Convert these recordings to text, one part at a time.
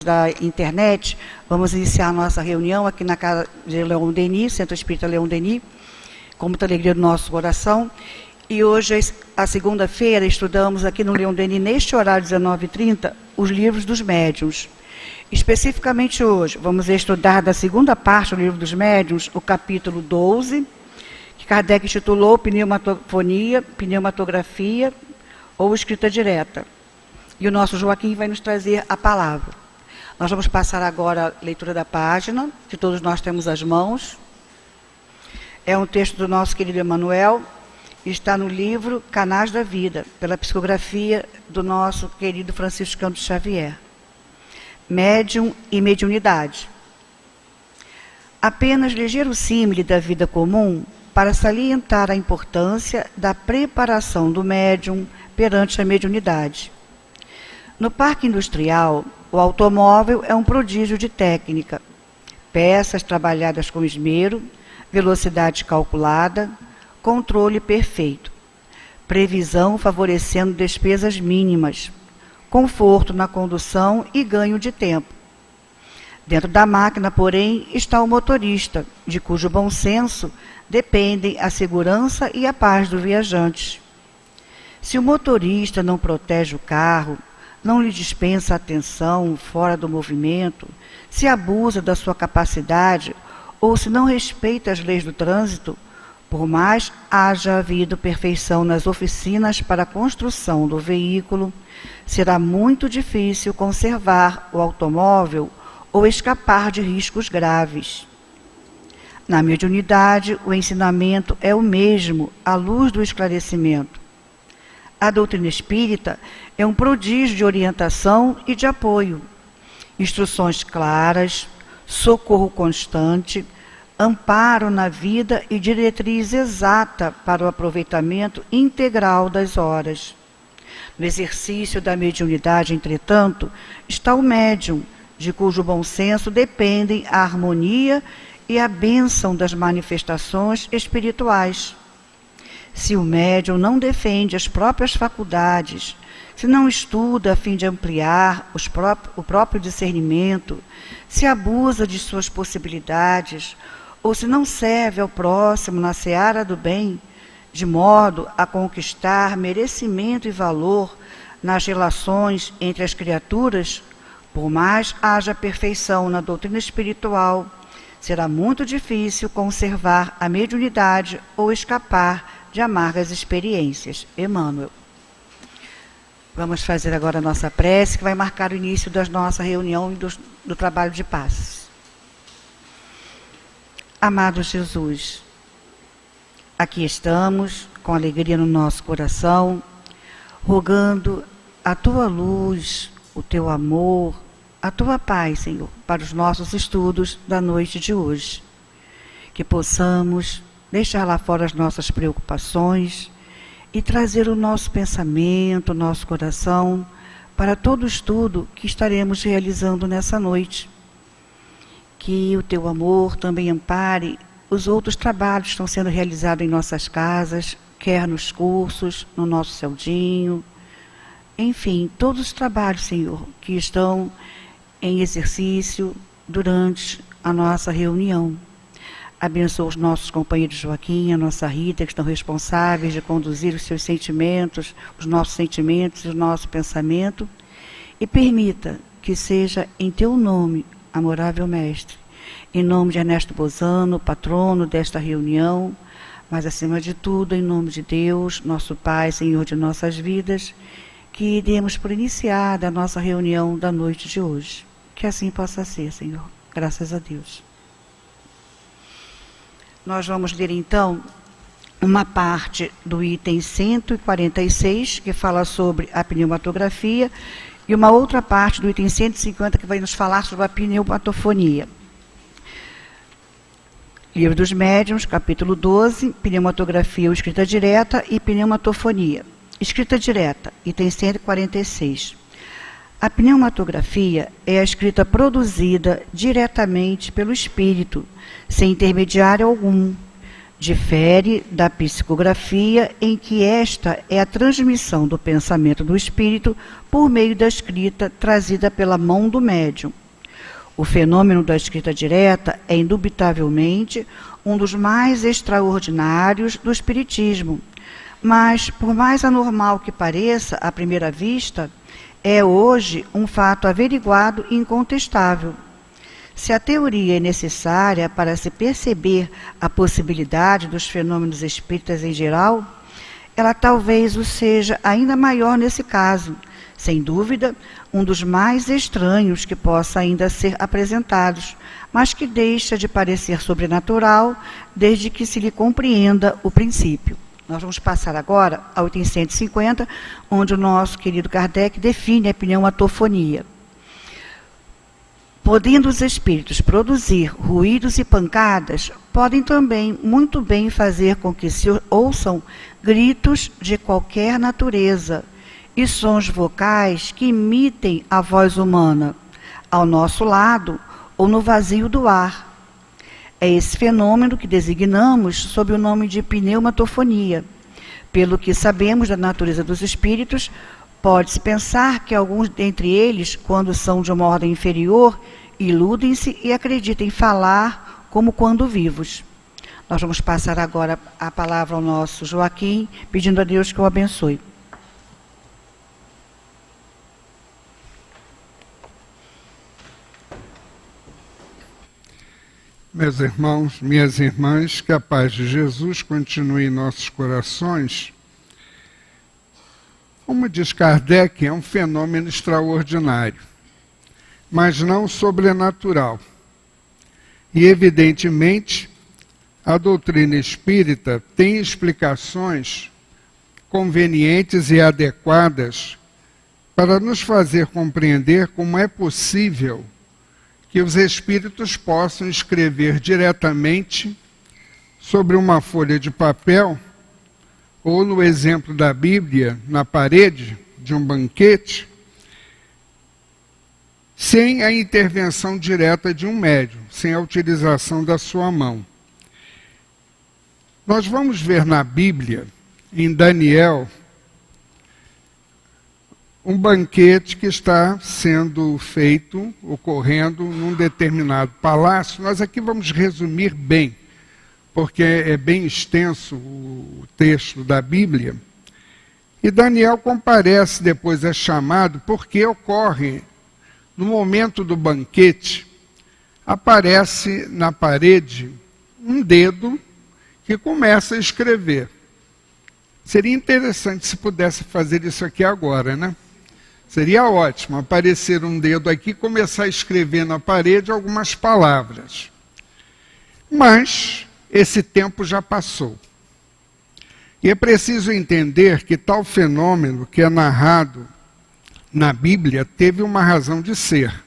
da internet, vamos iniciar a nossa reunião aqui na casa de Leon Denis, Centro Espírita Leon Denis, com muita alegria do nosso coração. E hoje, a segunda-feira, estudamos aqui no Leon Denis, neste horário, 19h30, os livros dos médiuns. Especificamente hoje, vamos estudar da segunda parte do livro dos médiuns, o capítulo 12, que Kardec intitulou Pneumatofonia, Pneumatografia ou Escrita Direta. E o nosso Joaquim vai nos trazer a palavra. Nós vamos passar agora a leitura da página, que todos nós temos às mãos. É um texto do nosso querido Emmanuel, está no livro Canais da Vida, pela psicografia do nosso querido Francisco Campos Xavier. Médium e mediunidade. Apenas ligeiro símile da vida comum para salientar a importância da preparação do médium perante a mediunidade. No parque industrial, o automóvel é um prodígio de técnica. Peças trabalhadas com esmero, velocidade calculada, controle perfeito. Previsão favorecendo despesas mínimas, conforto na condução e ganho de tempo. Dentro da máquina, porém, está o motorista, de cujo bom senso dependem a segurança e a paz do viajante. Se o motorista não protege o carro, não lhe dispensa atenção fora do movimento, se abusa da sua capacidade ou se não respeita as leis do trânsito, por mais haja havido perfeição nas oficinas para a construção do veículo, será muito difícil conservar o automóvel ou escapar de riscos graves. Na mediunidade, o ensinamento é o mesmo, à luz do esclarecimento. A doutrina espírita é um prodígio de orientação e de apoio. Instruções claras, socorro constante, amparo na vida e diretriz exata para o aproveitamento integral das horas. No exercício da mediunidade, entretanto, está o médium, de cujo bom senso dependem a harmonia e a bênção das manifestações espirituais. Se o médium não defende as próprias faculdades, se não estuda a fim de ampliar o próprio discernimento, se abusa de suas possibilidades, ou se não serve ao próximo na seara do bem, de modo a conquistar merecimento e valor nas relações entre as criaturas, por mais haja perfeição na doutrina espiritual, será muito difícil conservar a mediunidade ou escapar de amargas experiências. Emmanuel. Vamos fazer agora a nossa prece, que vai marcar o início da nossa reunião e do trabalho de paz. Amado Jesus, aqui estamos, com alegria no nosso coração, rogando a Tua luz, o Teu amor, a Tua paz, Senhor, para os nossos estudos da noite de hoje. Que possamos deixar lá fora as nossas preocupações e trazer o nosso pensamento, o nosso coração para todo o estudo que estaremos realizando nessa noite. Que o Teu amor também ampare os outros trabalhos que estão sendo realizados em nossas casas, quer nos cursos, no nosso celdinho, enfim, todos os trabalhos, Senhor, que estão em exercício durante a nossa reunião. Abençoa os nossos companheiros Joaquim, a nossa Rita, que estão responsáveis de conduzir os seus sentimentos, os nossos sentimentos e o nosso pensamento. E permita que seja em Teu nome, amorável Mestre, em nome de Ernesto Bozano, patrono desta reunião, mas acima de tudo, em nome de Deus, nosso Pai, Senhor de nossas vidas, que demos por iniciada a nossa reunião da noite de hoje. Que assim possa ser, Senhor. Graças a Deus. Nós vamos ler, então, uma parte do item 146, que fala sobre a pneumatografia, e uma outra parte do item 150, que vai nos falar sobre a pneumatofonia. Livro dos Médiuns, capítulo 12, pneumatografia ou escrita direta e pneumatofonia. Escrita direta, item 146. A pneumatografia é a escrita produzida diretamente pelo espírito, sem intermediário algum, Difere da psicografia, em que esta é a transmissão do pensamento do espírito por meio da escrita trazida pela mão do médium. O fenômeno da escrita direta é indubitavelmente um dos mais extraordinários do espiritismo, mas, por mais anormal que pareça à primeira vista, é hoje um fato averiguado e incontestável. Se a teoria é necessária para se perceber a possibilidade dos fenômenos espíritas em geral, ela talvez o seja ainda maior nesse caso, sem dúvida, um dos mais estranhos que possa ainda ser apresentados, mas que deixa de parecer sobrenatural desde que se lhe compreenda o princípio. Nós vamos passar agora ao item 150, onde o nosso querido Kardec define a pneumatofonia. Podendo os espíritos produzir ruídos e pancadas, podem também muito bem fazer com que se ouçam gritos de qualquer natureza e sons vocais que imitem a voz humana, ao nosso lado ou no vazio do ar. É esse fenômeno que designamos sob o nome de pneumatofonia. Pelo que sabemos da natureza dos espíritos, pode-se pensar que alguns dentre eles, quando são de uma ordem inferior, iludem-se e acreditem falar como quando vivos. Nós vamos passar agora a palavra ao nosso Joaquim, pedindo a Deus que o abençoe. Meus irmãos, minhas irmãs, que a paz de Jesus continue em nossos corações. Como diz Kardec, é um fenômeno extraordinário, mas não sobrenatural. E, evidentemente, a doutrina espírita tem explicações convenientes e adequadas para nos fazer compreender como é possível que os espíritos possam escrever diretamente sobre uma folha de papel, ou no exemplo da Bíblia, na parede de um banquete, sem a intervenção direta de um médium, sem a utilização da sua mão. Nós vamos ver na Bíblia, em Daniel, um banquete que está sendo feito, ocorrendo num determinado palácio. Nós aqui vamos resumir bem, porque é bem extenso o texto da Bíblia. E Daniel comparece, depois é chamado, porque ocorre, no momento do banquete, aparece na parede um dedo que começa a escrever. Seria interessante se pudesse fazer isso aqui agora, né? Seria ótimo aparecer um dedo aqui e começar a escrever na parede algumas palavras. Mas esse tempo já passou. E é preciso entender que tal fenômeno que é narrado na Bíblia teve uma razão de ser.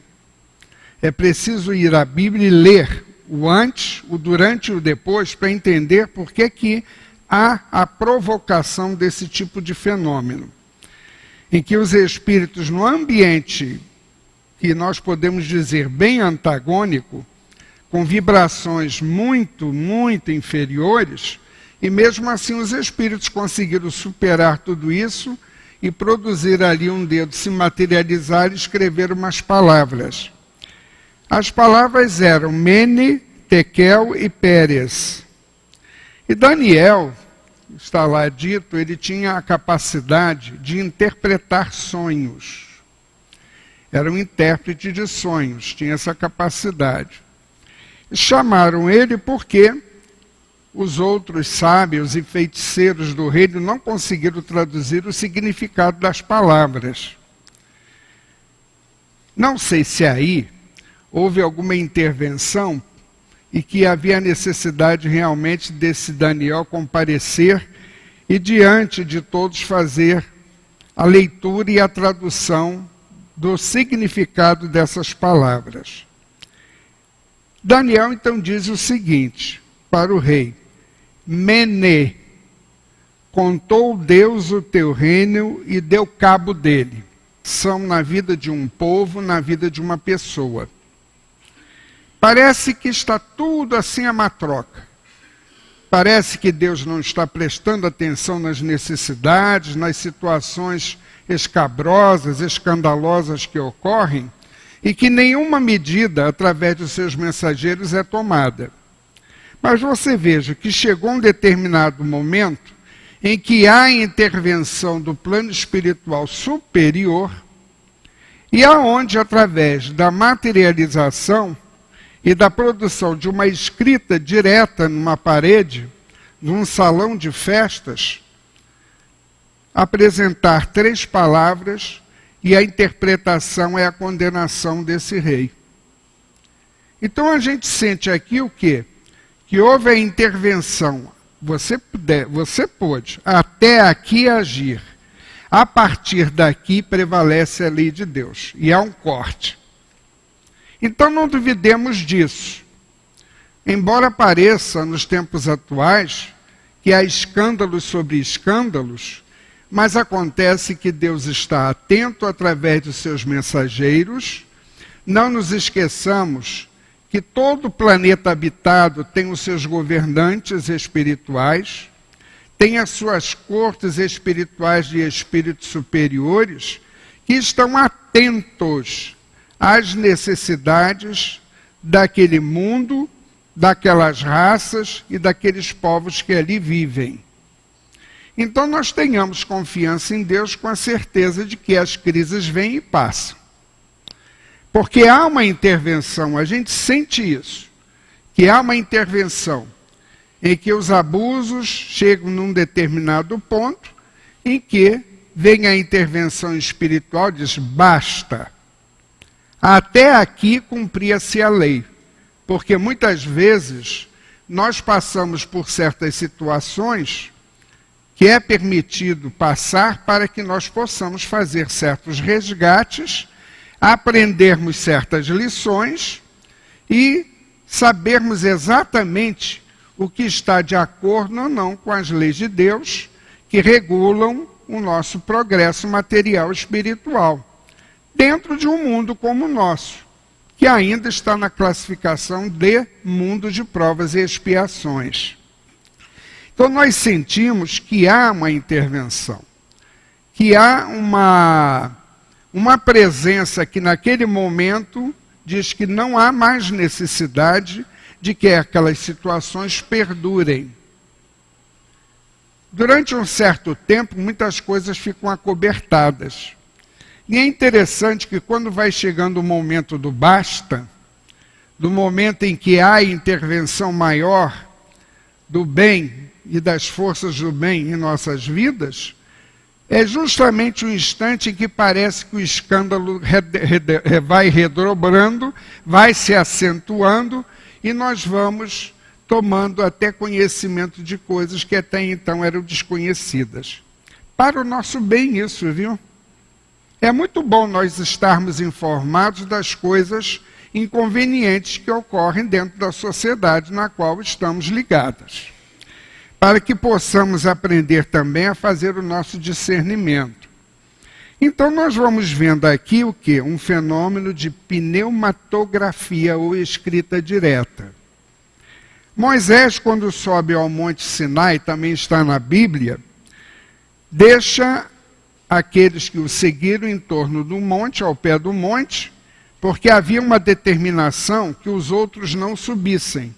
É preciso ir à Bíblia e ler o antes, o durante e o depois para entender por que há a provocação desse tipo de fenômeno. Em que os espíritos, no ambiente que nós podemos dizer bem antagônico, com vibrações muito, muito inferiores, e mesmo assim os espíritos conseguiram superar tudo isso e produzir ali um dedo, se materializar e escrever umas palavras. As palavras eram Mene, Tekel e Pérez. E Daniel, está lá dito, ele tinha a capacidade de interpretar sonhos. Era um intérprete de sonhos, tinha essa capacidade. Chamaram ele porque os outros sábios e feiticeiros do reino não conseguiram traduzir o significado das palavras. Não sei se aí houve alguma intervenção e que havia necessidade realmente desse Daniel comparecer e diante de todos fazer a leitura e a tradução do significado dessas palavras. Daniel então diz o seguinte para o rei: Mene, contou Deus o teu reino e deu cabo dele. São na vida de um povo, na vida de uma pessoa. Parece que está tudo assim a matroca. Parece que Deus não está prestando atenção nas necessidades, nas situações escabrosas, escandalosas que ocorrem, e que nenhuma medida através dos seus mensageiros é tomada. Mas você veja que chegou um determinado momento em que há intervenção do plano espiritual superior e aonde, através da materialização e da produção de uma escrita direta numa parede, num salão de festas, apresentar 3 palavras e a interpretação é a condenação desse rei. Então a gente sente aqui o quê? Que houve a intervenção, você pôde até aqui agir. A partir daqui prevalece a lei de Deus. E há um corte. Então não duvidemos disso. Embora pareça, nos tempos atuais, que há escândalos sobre escândalos, mas acontece que Deus está atento através dos seus mensageiros. Não nos esqueçamos que todo planeta habitado tem os seus governantes espirituais, tem as suas cortes espirituais de espíritos superiores, que estão atentos às necessidades daquele mundo, daquelas raças e daqueles povos que ali vivem. Então nós tenhamos confiança em Deus com a certeza de que as crises vêm e passam. Porque há uma intervenção, a gente sente isso, que há uma intervenção em que os abusos chegam num determinado ponto, em que vem a intervenção espiritual e diz, basta. Até aqui cumpria-se a lei, porque muitas vezes nós passamos por certas situações que é permitido passar para que nós possamos fazer certos resgates, aprendermos certas lições e sabermos exatamente o que está de acordo ou não com as leis de Deus que regulam o nosso progresso material e espiritual, dentro de um mundo como o nosso, que ainda está na classificação de mundo de provas e expiações. Então nós sentimos que há uma intervenção, que há uma presença que naquele momento diz que não há mais necessidade de que aquelas situações perdurem. Durante um certo tempo, muitas coisas ficam acobertadas. E é interessante que quando vai chegando o momento do basta, do momento em que há intervenção maior do bem e das forças do bem em nossas vidas, é justamente o instante em que parece que o escândalo vai redobrando, vai se acentuando, e nós vamos tomando até conhecimento de coisas que até então eram desconhecidas. Para o nosso bem isso, viu? É muito bom nós estarmos informados das coisas inconvenientes que ocorrem dentro da sociedade na qual estamos ligadas, para que possamos aprender também a fazer o nosso discernimento. Então nós vamos vendo aqui o quê? Um fenômeno de pneumatografia ou escrita direta. Moisés, quando sobe ao Monte Sinai, também está na Bíblia, deixa aqueles que o seguiram em torno do monte, ao pé do monte, porque havia uma determinação que os outros não subissem.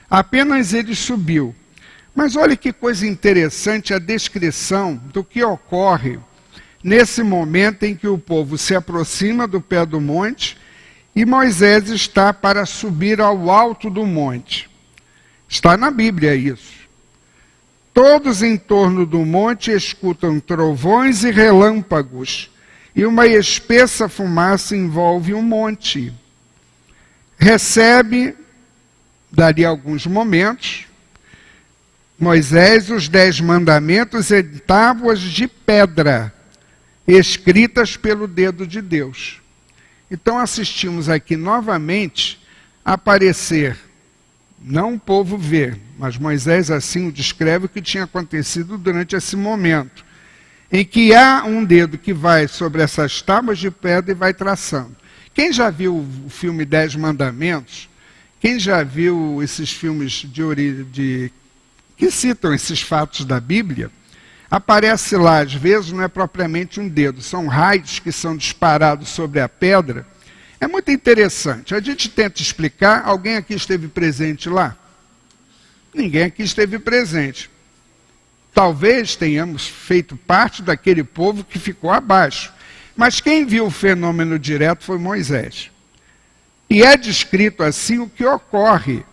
Apenas ele subiu. Mas olha que coisa interessante a descrição do que ocorre nesse momento em que o povo se aproxima do pé do monte e Moisés está para subir ao alto do monte. Está na Bíblia isso. Todos em torno do monte escutam trovões e relâmpagos, e uma espessa fumaça envolve o monte. Recebe, dali a alguns momentos, Moisés os 10 mandamentos em tábuas de pedra, escritas pelo dedo de Deus. Então assistimos aqui novamente aparecer, não o povo ver, mas Moisés assim o descreve o que tinha acontecido durante esse momento, em que há um dedo que vai sobre essas tábuas de pedra e vai traçando. Quem já viu o filme 10 Mandamentos? Quem já viu esses filmes de que citam esses fatos da Bíblia, aparece lá, às vezes não é propriamente um dedo, são raios que são disparados sobre a pedra. É muito interessante. A gente tenta explicar, alguém aqui esteve presente lá? Ninguém aqui esteve presente. Talvez tenhamos feito parte daquele povo que ficou abaixo. Mas quem viu o fenômeno direto foi Moisés. E é descrito assim o que ocorre.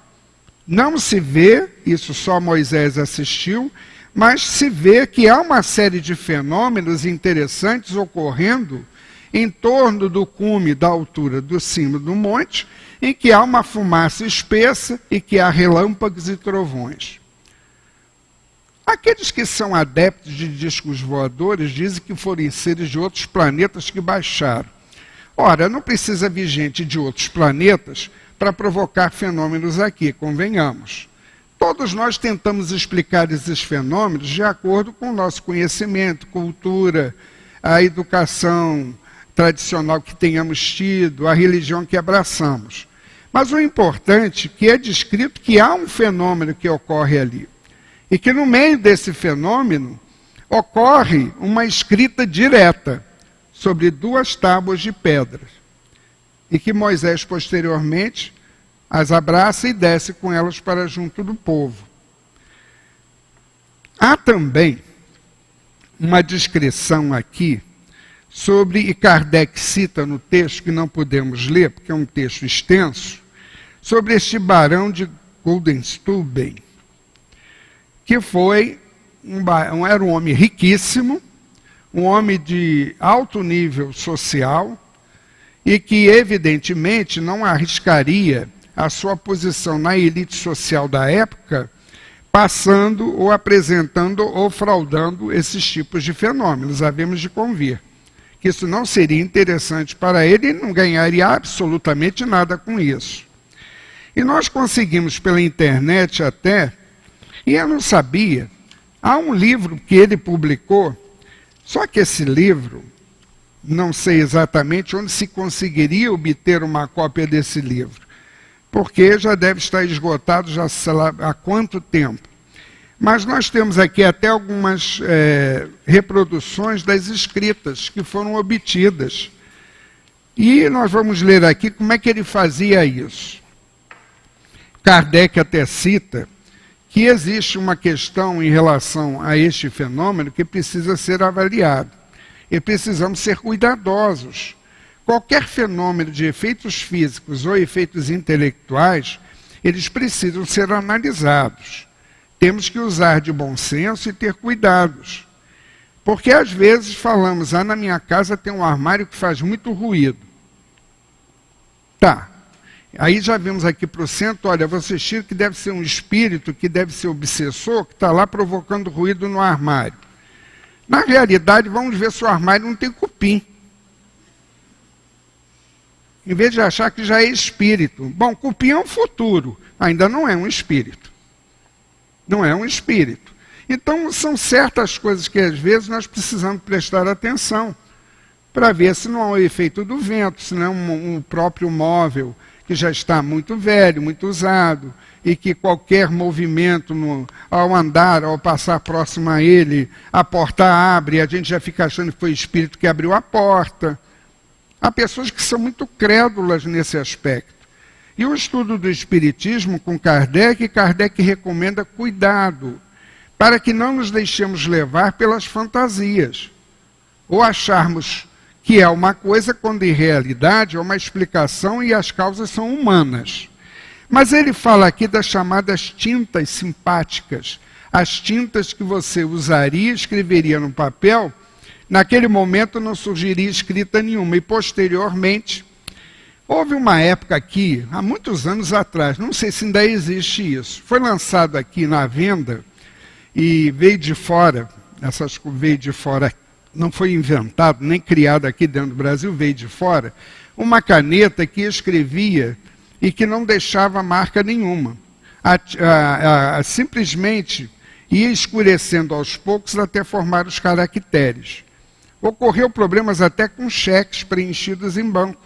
Não se vê, isso só Moisés assistiu, mas se vê que há uma série de fenômenos interessantes ocorrendo em torno do cume da altura do cimo do monte, em que há uma fumaça espessa e que há relâmpagos e trovões. Aqueles que são adeptos de discos voadores dizem que foram seres de outros planetas que baixaram. Ora, não precisa vir gente de outros planetas para provocar fenômenos aqui, convenhamos. Todos nós tentamos explicar esses fenômenos de acordo com o nosso conhecimento, cultura, a educação tradicional que tenhamos tido, a religião que abraçamos. Mas o importante é que é descrito que há um fenômeno que ocorre ali. E que no meio desse fenômeno ocorre uma escrita direta sobre 2 tábuas de pedras. E que Moisés posteriormente as abraça e desce com elas para junto do povo. Há também uma descrição aqui sobre, e Kardec cita no texto que não podemos ler, porque é um texto extenso, sobre este barão de Guldenstubben, que foi era um homem riquíssimo, um homem de alto nível social, e que evidentemente não arriscaria a sua posição na elite social da época, passando ou apresentando ou fraudando esses tipos de fenômenos, havemos de convir. Que isso não seria interessante para ele e não ganharia absolutamente nada com isso. E nós conseguimos pela internet até, e eu não sabia, há um livro que ele publicou, só que esse livro, não sei exatamente onde se conseguiria obter uma cópia desse livro, porque já deve estar esgotado já sei lá há quanto tempo. Mas nós temos aqui até algumas reproduções das escritas que foram obtidas. E nós vamos ler aqui como é que ele fazia isso. Kardec até cita que existe uma questão em relação a este fenômeno que precisa ser avaliado. E precisamos ser cuidadosos. Qualquer fenômeno de efeitos físicos ou efeitos intelectuais, eles precisam ser analisados. Temos que usar de bom senso e ter cuidados. Porque às vezes falamos, na minha casa tem um armário que faz muito ruído. Tá. Aí já vimos aqui para o centro, olha, vocês tiram que deve ser um espírito, que deve ser obsessor, que está lá provocando ruído no armário. Na realidade, vamos ver se o armário não tem cupim. Em vez de achar que já é espírito. Bom, cupim é um futuro, ainda não é um espírito. Não é um espírito. Então, são certas coisas que às vezes nós precisamos prestar atenção para ver se não é o efeito do vento, se não é um próprio móvel que já está muito velho, muito usado, e que qualquer movimento ao andar, ao passar próximo a ele, a porta abre, e a gente já fica achando que foi o espírito que abriu a porta. Há pessoas que são muito crédulas nesse aspecto. E o estudo do Espiritismo com Kardec recomenda cuidado, para que não nos deixemos levar pelas fantasias, ou acharmos que é uma coisa quando em realidade é uma explicação e as causas são humanas. Mas ele fala aqui das chamadas tintas simpáticas, as tintas que você usaria, escreveria no papel, naquele momento não surgiria escrita nenhuma, e posteriormente, houve uma época aqui, há muitos anos atrás, não sei se ainda existe isso, foi lançado aqui na venda, e veio de fora, veio de fora, não foi inventado, nem criado aqui dentro do Brasil, veio de fora, uma caneta que escrevia e que não deixava marca nenhuma. Simplesmente ia escurecendo aos poucos até formar os caracteres. Ocorreu problemas até com cheques preenchidos em banco.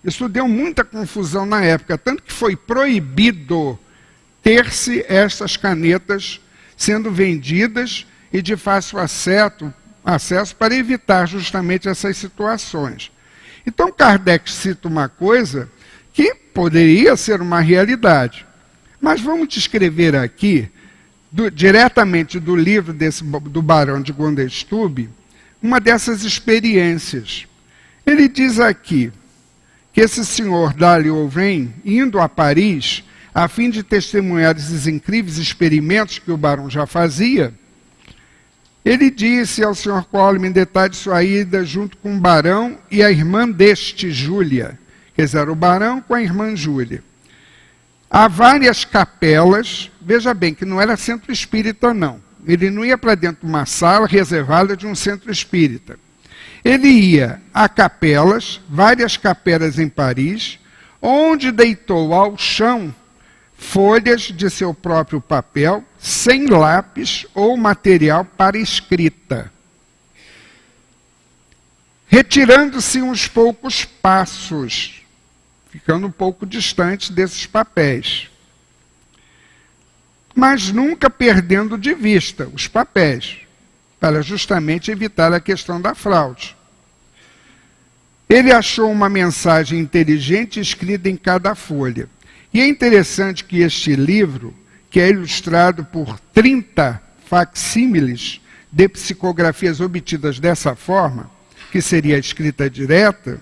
Isso deu muita confusão na época, tanto que foi proibido ter-se essas canetas sendo vendidas e de fácil acesso para evitar justamente essas situações. Então Kardec cita uma coisa que poderia ser uma realidade. Mas vamos descrever aqui, diretamente do livro do Barão de Gondestube, uma dessas experiências. Ele diz aqui que esse senhor Dahlhoven, indo a Paris, a fim de testemunhar esses incríveis experimentos que o barão já fazia, ele disse ao senhor Coleman em detalhe sua ida junto com o barão e a irmã deste, Júlia. Quer dizer, era o barão com a irmã Júlia. Há várias capelas, veja bem que não era centro espírita não. Ele não ia para dentro de uma sala reservada de um centro espírita. Ele ia a capelas, várias capelas em Paris, onde deitou ao chão folhas de seu próprio papel, sem lápis ou material para escrita. Retirando-se uns poucos passos, ficando um pouco distante desses papéis. Mas nunca perdendo de vista os papéis, para justamente evitar a questão da fraude. Ele achou uma mensagem inteligente escrita em cada folha. E é interessante que este livro, que é ilustrado por 30 facsímiles de psicografias obtidas dessa forma, que seria a escrita direta,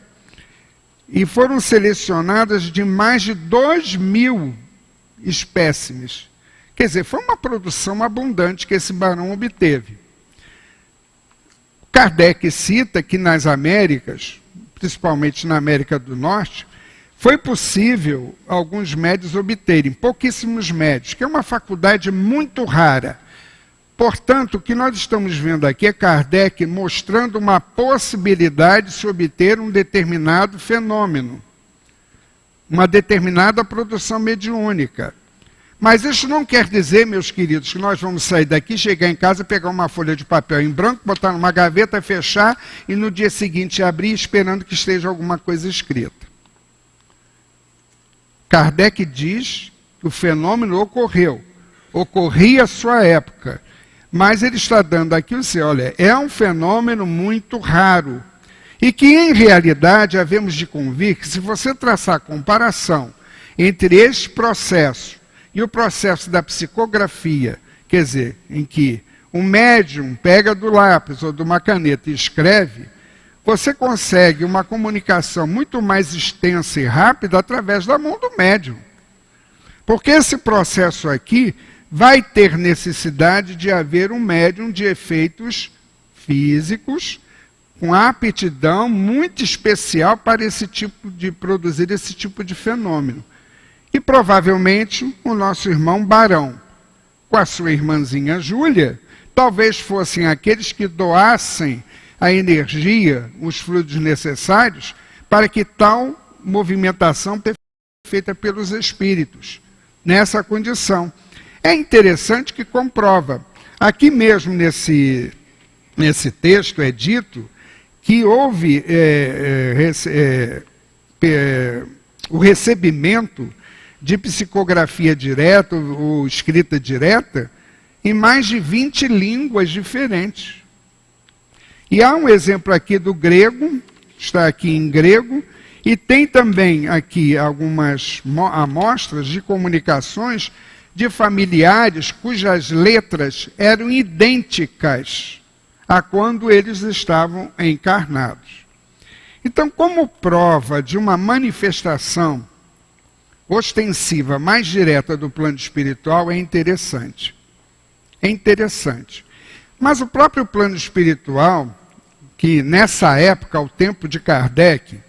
e foram selecionadas de mais de 2.000 espécimes. Quer dizer, foi uma produção abundante que esse barão obteve. Kardec cita que nas Américas, principalmente na América do Norte, foi possível alguns médios obterem, pouquíssimos médios, que é uma faculdade muito rara. Portanto, o que nós estamos vendo aqui é Kardec mostrando uma possibilidade de se obter um determinado fenômeno, uma determinada produção mediúnica. Mas isso não quer dizer, meus queridos, que nós vamos sair daqui, chegar em casa, pegar uma folha de papel em branco, botar numa gaveta, fechar e no dia seguinte abrir esperando que esteja alguma coisa escrita. Kardec diz que o fenômeno ocorria à sua época, mas ele está dando aqui o seu, olha, é um fenômeno muito raro, e que em realidade havemos de convir que se você traçar a comparação entre esse processo e o processo da psicografia, quer dizer, em que o médium pega do lápis ou de uma caneta e escreve, você consegue uma comunicação muito mais extensa e rápida através da mão do médium. Porque esse processo aqui vai ter necessidade de haver um médium de efeitos físicos, com aptidão muito especial para produzir esse tipo de fenômeno. E provavelmente o nosso irmão Barão, com a sua irmãzinha Júlia, talvez fossem aqueles que doassem a energia, os fluidos necessários, para que tal movimentação seja feita pelos espíritos, nessa condição. É interessante que comprova. Aqui mesmo nesse texto é dito que houve o recebimento de psicografia direta ou escrita direta em mais de 20 línguas diferentes. E há um exemplo aqui do grego, está aqui em grego, e tem também aqui algumas amostras de comunicações de familiares cujas letras eram idênticas a quando eles estavam encarnados. Então, como prova de uma manifestação ostensiva mais direta do plano espiritual, é interessante. É interessante. Mas o próprio plano espiritual, que nessa época, ao tempo de Kardec,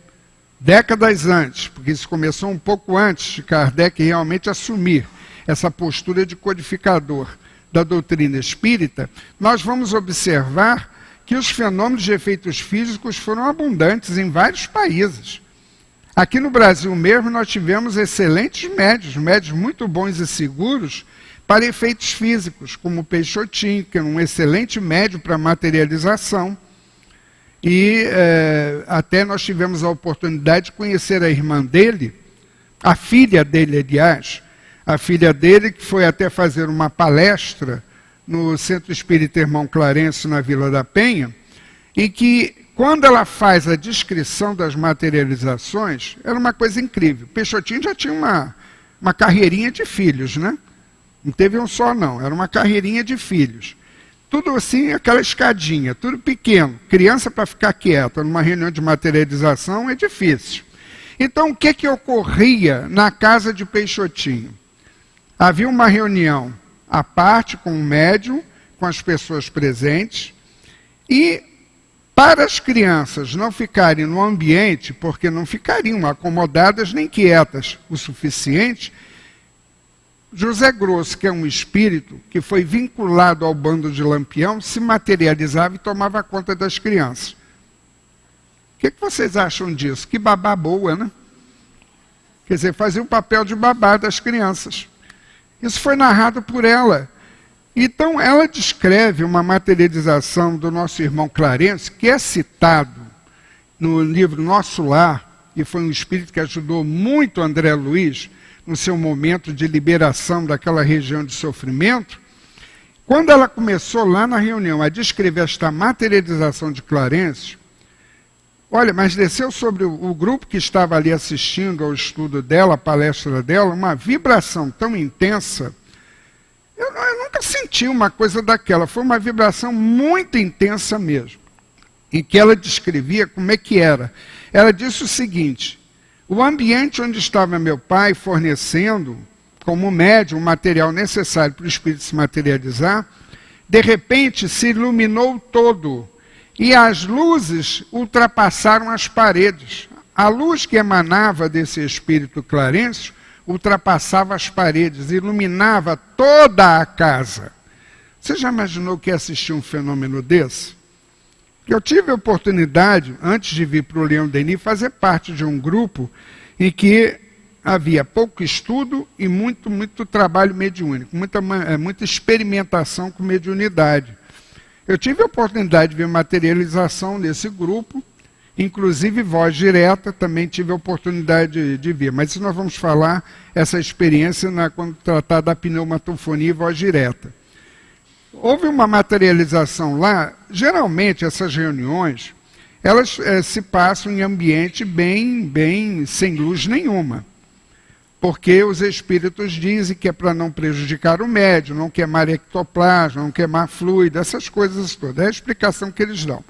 décadas antes, porque isso começou um pouco antes de Kardec realmente assumir essa postura de codificador da doutrina espírita, nós vamos observar que os fenômenos de efeitos físicos foram abundantes em vários países. Aqui no Brasil mesmo nós tivemos excelentes médios muito bons e seguros para efeitos físicos, como o Peixotinho, que é um excelente médio para materialização. E até nós tivemos a oportunidade de conhecer a irmã dele, a filha dele, aliás, a filha dele que foi até fazer uma palestra no Centro Espírita Irmão Clarencio, na Vila da Penha, e que, quando ela faz a descrição das materializações, era uma coisa incrível. Peixotinho já tinha uma carreirinha de filhos, né? Não teve um só, não. Era uma carreirinha de filhos. Tudo assim, aquela escadinha, tudo pequeno. Criança, para ficar quieta numa reunião de materialização, é difícil. Então, o que ocorria na casa de Peixotinho? Havia uma reunião à parte com o médium, com as pessoas presentes, e para as crianças não ficarem no ambiente, porque não ficariam acomodadas nem quietas o suficiente, José Grosso, que é um espírito que foi vinculado ao bando de Lampião, se materializava e tomava conta das crianças. O que vocês acham disso? Que babá boa, né? Quer dizer, fazia o papel de babá das crianças. Isso foi narrado por ela. Então, ela descreve uma materialização do nosso irmão Clarencio, que é citado no livro Nosso Lar, e foi um espírito que ajudou muito André Luiz no seu momento de liberação daquela região de sofrimento. Quando ela começou lá na reunião a descrever esta materialização de Clarencio, olha, mas desceu sobre o grupo que estava ali assistindo ao estudo dela, a palestra dela, uma vibração tão intensa. Eu nunca senti uma coisa daquela, foi uma vibração muito intensa mesmo, em que ela descrevia como é que era. Ela disse o seguinte: o ambiente onde estava meu pai fornecendo, como médium, o material necessário para o espírito se materializar, de repente se iluminou todo, e as luzes ultrapassaram as paredes. A luz que emanava desse espírito Clarencio ultrapassava as paredes, iluminava toda a casa. Você já imaginou que ia assistir um fenômeno desse? Eu tive a oportunidade, antes de vir para o Leão Denis, fazer parte de um grupo em que havia pouco estudo e muito trabalho mediúnico, muita experimentação com mediunidade. Eu tive a oportunidade de ver materialização nesse grupo, inclusive voz direta, também tive a oportunidade de ver. Mas isso nós vamos falar, essa experiência, quando tratar da pneumatofonia e voz direta. Houve uma materialização lá. Geralmente essas reuniões, elas se passam em ambiente bem sem luz nenhuma. Porque os espíritos dizem que é para não prejudicar o médium, não queimar ectoplasma, não queimar fluido, essas coisas todas. É a explicação que eles dão.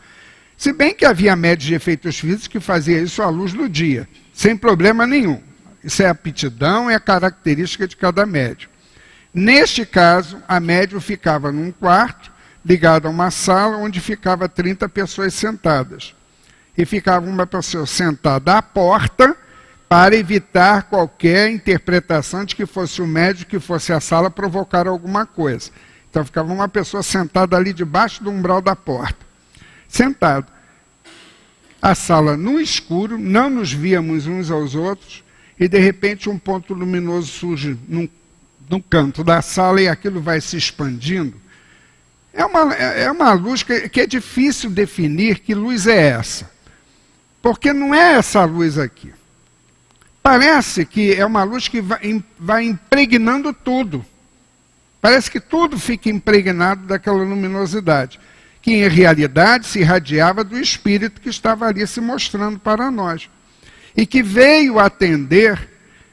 Se bem que havia médios de efeitos físicos que fazia isso à luz do dia, sem problema nenhum. Isso é aptidão, é a característica de cada médium. Neste caso, a médium ficava num quarto, ligado a uma sala, onde ficava 30 pessoas sentadas. E ficava uma pessoa sentada à porta, para evitar qualquer interpretação de que fosse o médium, que fosse a sala, provocar alguma coisa. Então ficava uma pessoa sentada ali debaixo do umbral da porta. Sentado. A sala no escuro, não nos víamos uns aos outros, e de repente um ponto luminoso surge num canto da sala e aquilo vai se expandindo. É uma luz que é difícil definir que luz é essa. Porque não é essa luz aqui. Parece que é uma luz que vai impregnando tudo. Parece que tudo fica impregnado daquela luminosidade, que em realidade se irradiava do espírito que estava ali se mostrando para nós. E que veio atender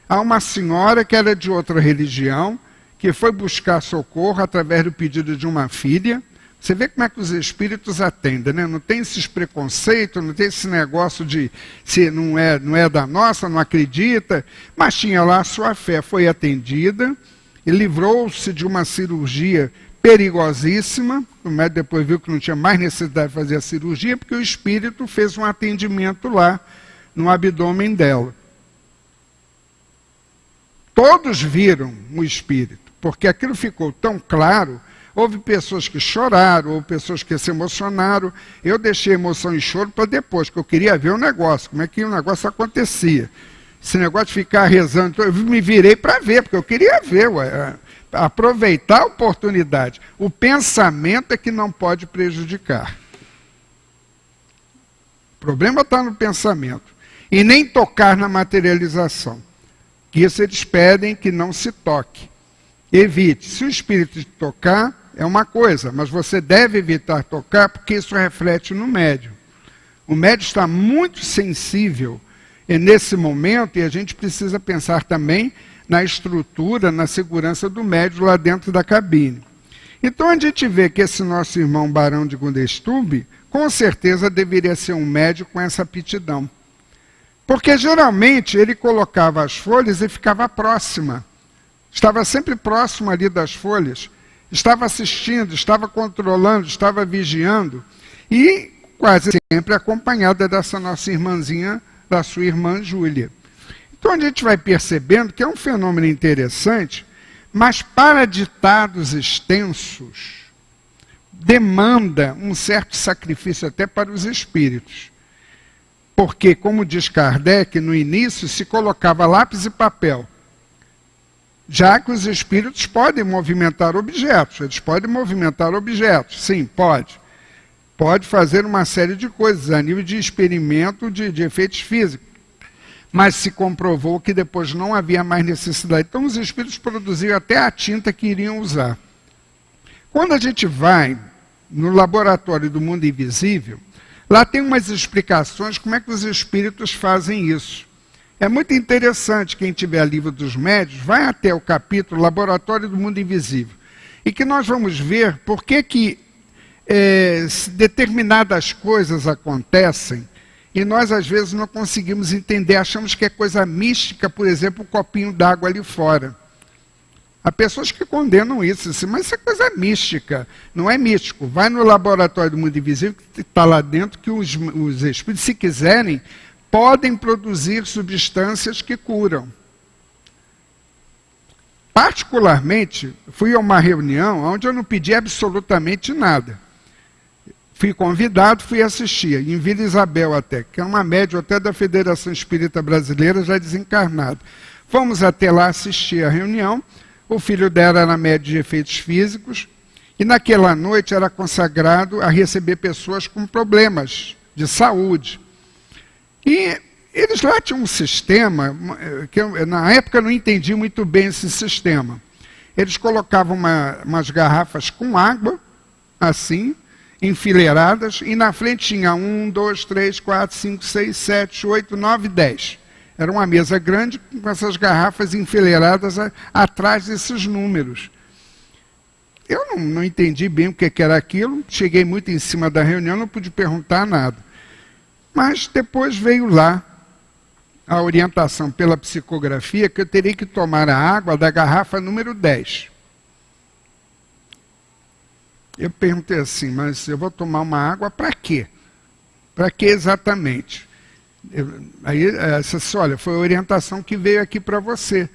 a uma senhora que era de outra religião, que foi buscar socorro através do pedido de uma filha. Você vê como é que os espíritos atendem, né? Não tem esses preconceitos, não tem esse negócio de se não é da nossa, não acredita, mas tinha lá a sua fé, foi atendida e livrou-se de uma cirurgia perigosíssima. O médico depois viu que não tinha mais necessidade de fazer a cirurgia, porque o espírito fez um atendimento lá no abdômen dela. Todos viram o espírito, porque aquilo ficou tão claro. Houve pessoas que choraram, houve pessoas que se emocionaram. Eu deixei emoção e choro para depois, porque eu queria ver o negócio, como é que o negócio acontecia. Esse negócio de ficar rezando, eu me virei para ver, porque eu queria ver, aproveitar a oportunidade. O pensamento é que não pode prejudicar. O problema está no pensamento. E nem tocar na materialização. Que isso eles pedem que não se toque. Evite. Se o espírito te tocar, é uma coisa, mas você deve evitar tocar porque isso reflete no médium. O médium está muito sensível nesse momento e a gente precisa pensar também na estrutura, na segurança do médium lá dentro da cabine. Então a gente vê que esse nosso irmão Barão de Gundestrup, com certeza deveria ser um médium com essa aptidão. Porque geralmente ele colocava as folhas e ficava próxima. Estava sempre próximo ali das folhas. Estava assistindo, estava controlando, estava vigiando. E quase sempre acompanhada dessa nossa irmãzinha, da sua irmã Júlia. Então a gente vai percebendo que é um fenômeno interessante, mas para ditados extensos, demanda um certo sacrifício até para os espíritos. Porque, como diz Kardec, no início se colocava lápis e papel, já que os espíritos podem movimentar objetos. Eles podem movimentar objetos, sim, pode. Pode fazer uma série de coisas a nível de experimento de efeitos físicos. Mas se comprovou que depois não havia mais necessidade. Então os espíritos produziam até a tinta que iriam usar. Quando a gente vai no laboratório do mundo invisível, lá tem umas explicações como é que os espíritos fazem isso. É muito interessante, quem tiver livro dos médios, vai até o capítulo Laboratório do Mundo Invisível. E que nós vamos ver por que determinadas coisas acontecem e nós às vezes não conseguimos entender, achamos que é coisa mística, por exemplo, o copinho d'água ali fora. Há pessoas que condenam isso, assim, mas isso é coisa mística, não é místico. Vai no laboratório do mundo invisível, que está lá dentro, que os espíritos, se quiserem, podem produzir substâncias que curam. Particularmente, fui a uma reunião onde eu não pedi absolutamente nada. Fui convidado, fui assistir, em Vila Isabel até, que é uma médium até da Federação Espírita Brasileira, já desencarnado. Fomos até lá assistir a reunião, o filho dela era médium de efeitos físicos, e naquela noite era consagrado a receber pessoas com problemas de saúde. E eles lá tinham um sistema, que eu, na época eu não entendi muito bem esse sistema. Eles colocavam umas garrafas com água, assim, enfileiradas, e na frente tinha 1, 2, 3, 4, 5, 6, 7, 8, 9, 10. Era uma mesa grande com essas garrafas enfileiradas atrás desses números. Eu não entendi bem o que era aquilo, cheguei muito em cima da reunião, não pude perguntar nada. Mas depois veio lá a orientação pela psicografia que eu teria que tomar a água da garrafa número 10. Eu perguntei assim, mas eu vou tomar uma água para quê? Para que exatamente? Aí ela disse, olha, foi a orientação que veio aqui para você.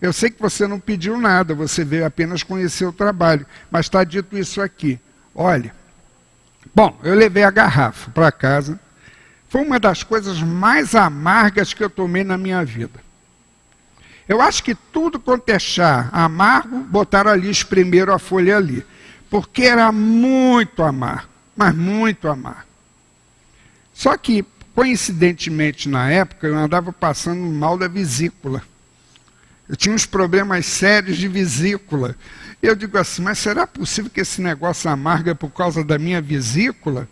Eu sei que você não pediu nada, você veio apenas conhecer o trabalho, mas está dito isso aqui. Olha, bom, eu levei a garrafa para casa, foi uma das coisas mais amargas que eu tomei na minha vida. Eu acho que tudo quanto é chá amargo, botaram ali, espremeram a folha ali. Porque era muito amargo, mas muito amargo. Só que, coincidentemente, na época, eu andava passando mal da vesícula. Eu tinha uns problemas sérios de vesícula. Eu digo assim, mas será possível que esse negócio amarga é por causa da minha vesícula?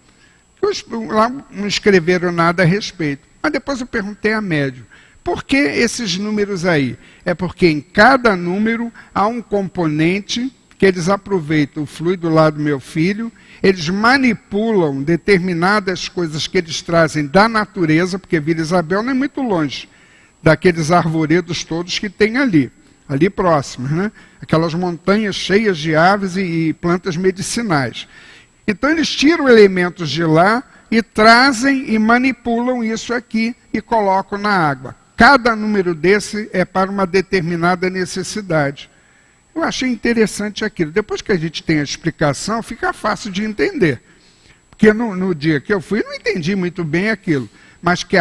Lá não escreveram nada a respeito. Mas depois eu perguntei a médium, por que esses números aí? É porque em cada número há um componente que eles aproveitam o fluido lá do meu filho, eles manipulam determinadas coisas que eles trazem da natureza, porque Vila Isabel não é muito longe daqueles arvoredos todos que tem ali próximos, né? Aquelas montanhas cheias de aves e plantas medicinais. Então eles tiram elementos de lá e trazem e manipulam isso aqui e colocam na água. Cada número desse é para uma determinada necessidade. Eu achei interessante aquilo. Depois que a gente tem a explicação, fica fácil de entender. Porque no dia que eu fui, eu não entendi muito bem aquilo. Mas que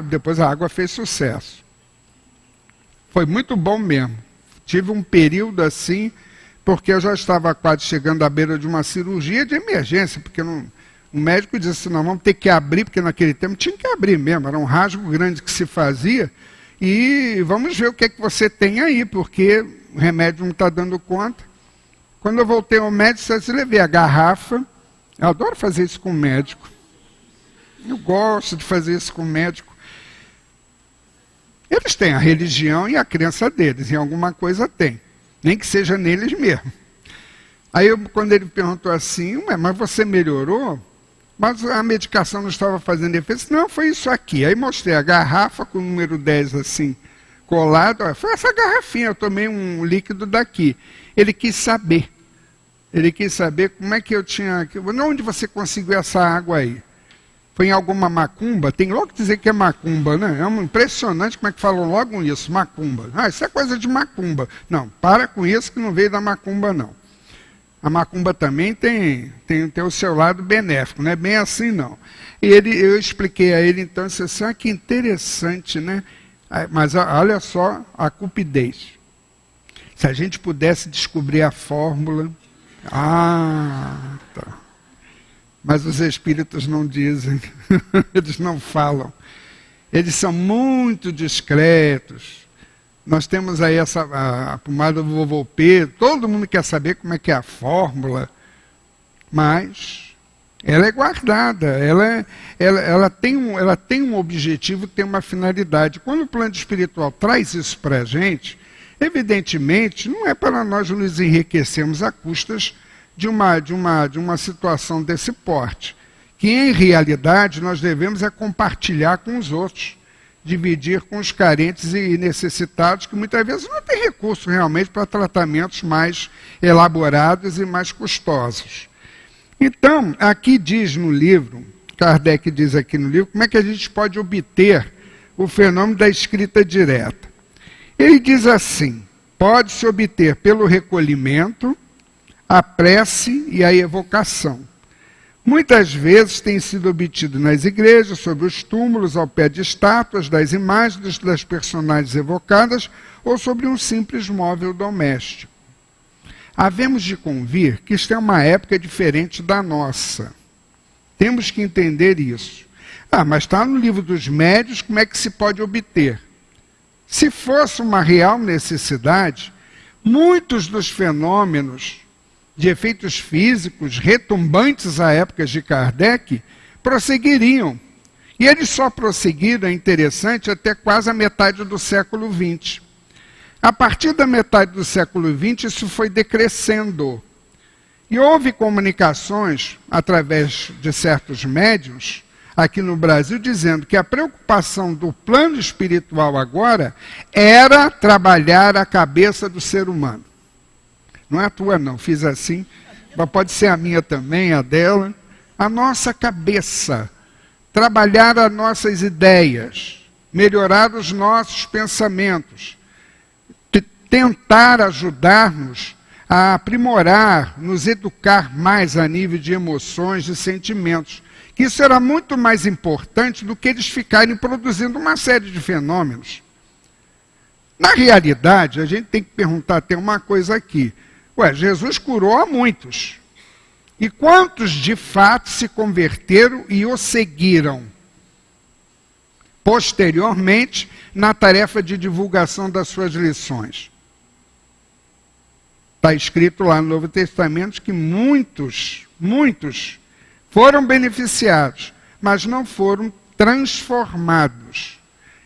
depois a água fez sucesso. Foi muito bom mesmo. Tive um período assim, porque eu já estava quase chegando à beira de uma cirurgia de emergência, porque o médico disse, não, vamos ter que abrir, porque naquele tempo tinha que abrir mesmo, era um rasgo grande que se fazia, e vamos ver o que é que você tem aí, porque o remédio não está dando conta. Quando eu voltei ao médico, eu levei a garrafa. Eu adoro fazer isso com o médico. Eu gosto de fazer isso com o médico. Eles têm a religião e a crença deles, em alguma coisa tem. Nem que seja neles mesmo. Aí, quando ele perguntou assim, mas você melhorou? Mas a medicação não estava fazendo efeito? Não, foi isso aqui. Aí mostrei a garrafa com o número 10 assim, colado. Olha, foi essa garrafinha, eu tomei um líquido daqui. Ele quis saber. Ele quis saber como é que eu tinha... Onde você conseguiu essa água aí? Foi em alguma macumba? Tem logo que dizer que é macumba, né? É impressionante como é que falam logo isso, macumba. Ah, isso é coisa de macumba. Não, para com isso que não veio da macumba, não. A macumba também tem o seu lado benéfico, não é bem assim, não. E eu expliquei a ele, então, assim, que interessante, né? Mas olha só a cupidez. Se a gente pudesse descobrir a fórmula... tá. Mas os espíritos não dizem, eles não falam. Eles são muito discretos. Nós temos aí a pomada do vovô Pedro, todo mundo quer saber como é que é a fórmula, mas ela é guardada, ela tem um objetivo, tem uma finalidade. Quando o plano espiritual traz isso para a gente, evidentemente, não é para nós nos enriquecermos a custas de uma situação desse porte, que em realidade nós devemos compartilhar com os outros, dividir com os carentes e necessitados, que muitas vezes não têm recurso realmente para tratamentos mais elaborados e mais custosos. Então, aqui diz no livro, Kardec diz aqui no livro, como é que a gente pode obter o fenômeno da escrita direta. Ele diz assim, pode-se obter pelo recolhimento, a prece e a evocação. Muitas vezes tem sido obtido nas igrejas, sobre os túmulos, ao pé de estátuas, das imagens das personagens evocadas, ou sobre um simples móvel doméstico. Havemos de convir que isto é uma época diferente da nossa. Temos que entender isso. Mas está no livro dos médiuns, como é que se pode obter? Se fosse uma real necessidade, muitos dos fenômenos de efeitos físicos retumbantes à época de Kardec prosseguiriam. E eles só prosseguiram, é interessante, até quase a metade do século XX. A partir da metade do século XX, isso foi decrescendo. E houve comunicações, através de certos médiuns, aqui no Brasil, dizendo que a preocupação do plano espiritual agora era trabalhar a cabeça do ser humano. Não é a tua, não. Fiz assim. Mas pode ser a minha também, a dela. A nossa cabeça. Trabalhar as nossas ideias. Melhorar os nossos pensamentos. Tentar ajudar-nos a aprimorar, nos educar mais a nível de emoções e sentimentos. Que isso era muito mais importante do que eles ficarem produzindo uma série de fenômenos. Na realidade, a gente tem que perguntar, tem uma coisa aqui. Jesus curou a muitos. E quantos de fato se converteram e o seguiram? Posteriormente, na tarefa de divulgação das suas lições. Está escrito lá no Novo Testamento que muitos foram beneficiados, mas não foram transformados.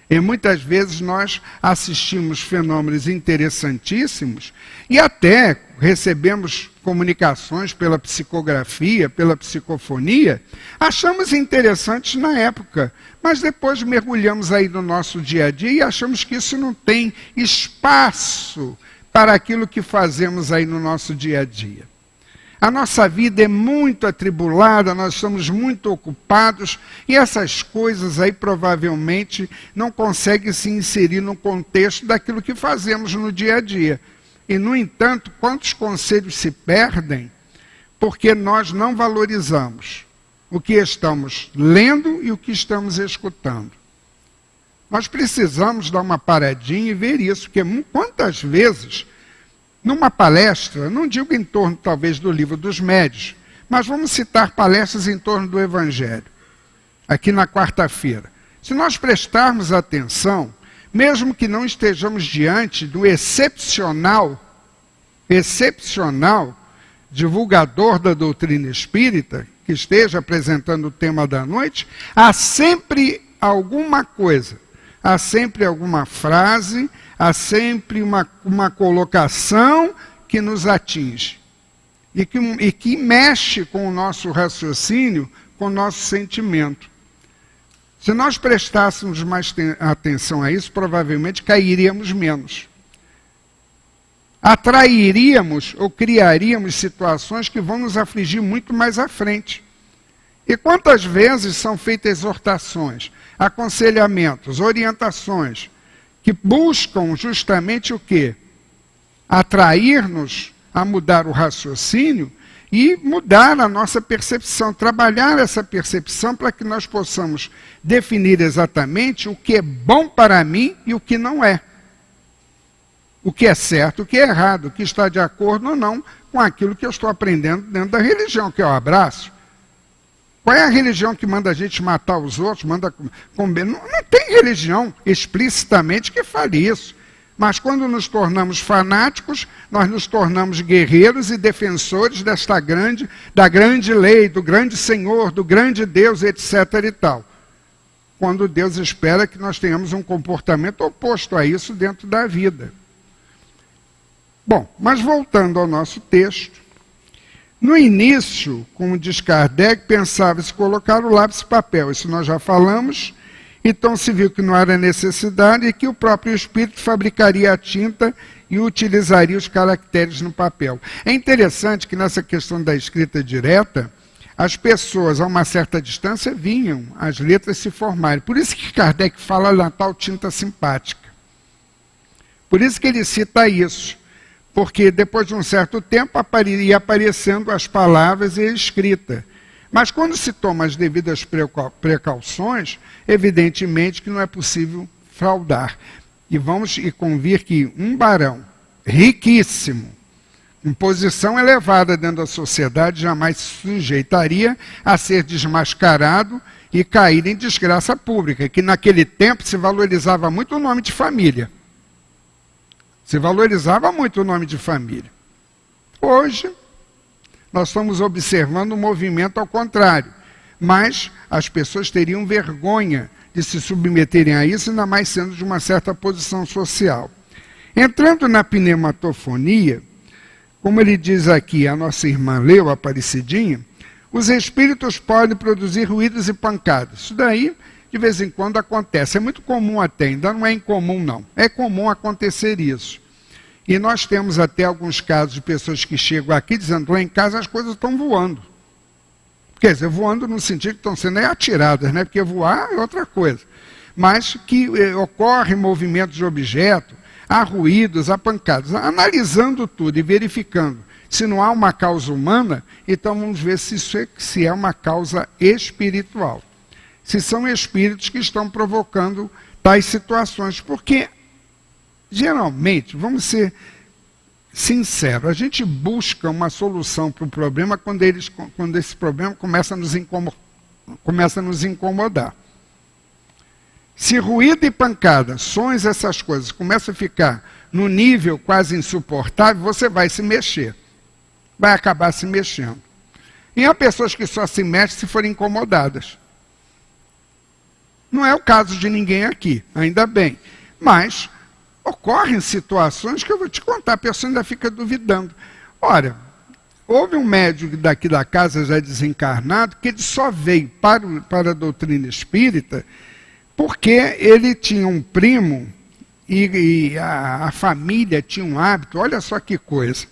E muitas vezes nós assistimos fenômenos interessantíssimos e até recebemos comunicações pela psicografia, pela psicofonia, achamos interessantes na época, mas depois mergulhamos aí no nosso dia a dia e achamos que isso não tem espaço para aquilo que fazemos aí no nosso dia a dia. A nossa vida é muito atribulada, nós somos muito ocupados e essas coisas aí provavelmente não conseguem se inserir no contexto daquilo que fazemos no dia a dia. E, no entanto, quantos conselhos se perdem porque nós não valorizamos o que estamos lendo e o que estamos escutando. Nós precisamos dar uma paradinha e ver isso, porque quantas vezes... Numa palestra, não digo em torno talvez do livro dos médiuns, mas vamos citar palestras em torno do Evangelho, aqui na quarta-feira. Se nós prestarmos atenção, mesmo que não estejamos diante do excepcional divulgador da doutrina espírita, que esteja apresentando o tema da noite, há sempre alguma coisa, há sempre alguma frase, há sempre uma colocação que nos atinge e que mexe com o nosso raciocínio, com o nosso sentimento. Se nós prestássemos mais atenção a isso, provavelmente cairíamos menos. Atrairíamos ou criaríamos situações que vão nos afligir muito mais à frente. E quantas vezes são feitas exortações, aconselhamentos, orientações, que buscam justamente o quê? Atrair-nos a mudar o raciocínio e mudar a nossa percepção, trabalhar essa percepção para que nós possamos definir exatamente o que é bom para mim e o que não é. O que é certo, o que é errado, o que está de acordo ou não com aquilo que eu estou aprendendo dentro da religião, que é o abraço. Qual é a religião que manda a gente matar os outros, manda comer? Não tem religião explicitamente que fale isso. Mas quando nos tornamos fanáticos, nós nos tornamos guerreiros e defensores da grande lei, do grande Senhor, do grande Deus, etc. e tal. Quando Deus espera que nós tenhamos um comportamento oposto a isso dentro da vida. Bom, mas voltando ao nosso texto, no início, como diz Kardec, pensava-se colocar o lápis e papel. Isso nós já falamos. Então se viu que não era necessidade e que o próprio espírito fabricaria a tinta e utilizaria os caracteres no papel. É interessante que nessa questão da escrita direta, as pessoas a uma certa distância vinham as letras se formarem. Por isso que Kardec fala na tal tinta simpática. Por isso que ele cita isso. Porque depois de um certo tempo ia aparecendo as palavras e a escrita. Mas quando se toma as devidas precauções, evidentemente que não é possível fraudar. E vamos convir que um barão riquíssimo, em posição elevada dentro da sociedade, jamais se sujeitaria a ser desmascarado e cair em desgraça pública, que naquele tempo se valorizava muito o nome de família. Se valorizava muito o nome de família. Hoje, nós estamos observando um movimento ao contrário. Mas as pessoas teriam vergonha de se submeterem a isso, ainda mais sendo de uma certa posição social. Entrando na pneumatofonia, como ele diz aqui, a nossa irmã leu, a Aparecidinha, os espíritos podem produzir ruídos e pancadas. Isso daí, de vez em quando, acontece. É muito comum até, ainda não é incomum não. É comum acontecer isso. E nós temos até alguns casos de pessoas que chegam aqui dizendo, lá em casa as coisas estão voando. Quer dizer, voando no sentido que estão sendo atiradas, né? Porque voar é outra coisa. Mas que ocorre movimentos de objeto, há ruídos, há pancadas. Analisando tudo e verificando se não há uma causa humana, então vamos ver se é uma causa espiritual. Se são espíritos que estão provocando tais situações. Porque, geralmente, vamos ser sinceros, a gente busca uma solução para o problema quando esse problema começa a nos incomodar. Se ruído e pancada, sons, essas coisas, começam a ficar no nível quase insuportável, você vai se mexer. Vai acabar se mexendo. E há pessoas que só se mexem se forem incomodadas. Não é o caso de ninguém aqui, ainda bem. Mas ocorrem situações que eu vou te contar, a pessoa ainda fica duvidando. Ora, houve um médium daqui da casa já desencarnado, que ele só veio para a doutrina espírita porque ele tinha um primo e a família tinha um hábito, olha só que coisa.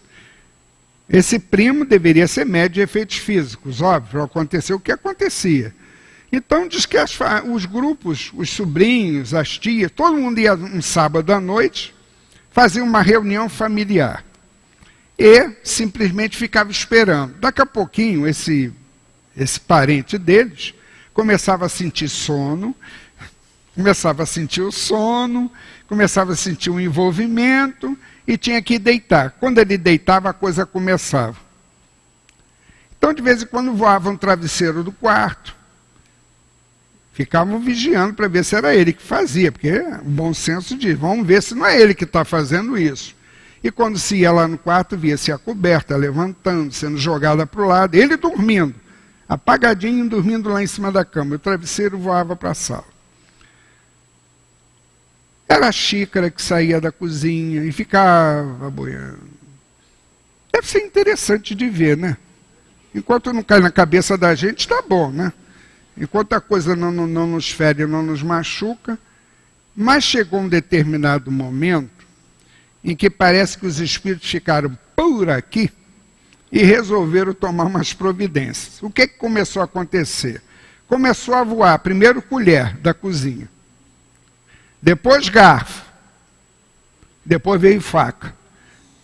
Esse primo deveria ser médium de efeitos físicos, óbvio, aconteceu o que acontecia. Então diz que os grupos, os sobrinhos, as tias, todo mundo ia um sábado à noite, fazia uma reunião familiar. E simplesmente ficava esperando. Daqui a pouquinho, esse parente deles começava a sentir sono, começava a sentir o sono, começava a sentir um envolvimento e tinha que deitar. Quando ele deitava, a coisa começava. Então, de vez em quando, voava um travesseiro do quarto. Ficavam vigiando para ver se era ele que fazia, porque o bom senso diz, vamos ver se não é ele que está fazendo isso. E quando se ia lá no quarto, via-se a coberta levantando, sendo jogada para o lado, ele dormindo, apagadinho, dormindo lá em cima da cama. O travesseiro voava para a sala. Era a xícara que saía da cozinha e ficava boiando. Deve ser interessante de ver, né? Enquanto não cai na cabeça da gente, está bom, né? Enquanto a coisa não nos fere, não nos machuca. Mas chegou um determinado momento em que parece que os espíritos ficaram por aqui e resolveram tomar umas providências. O que começou a acontecer? Começou a voar, primeiro colher da cozinha, depois garfo, depois veio faca.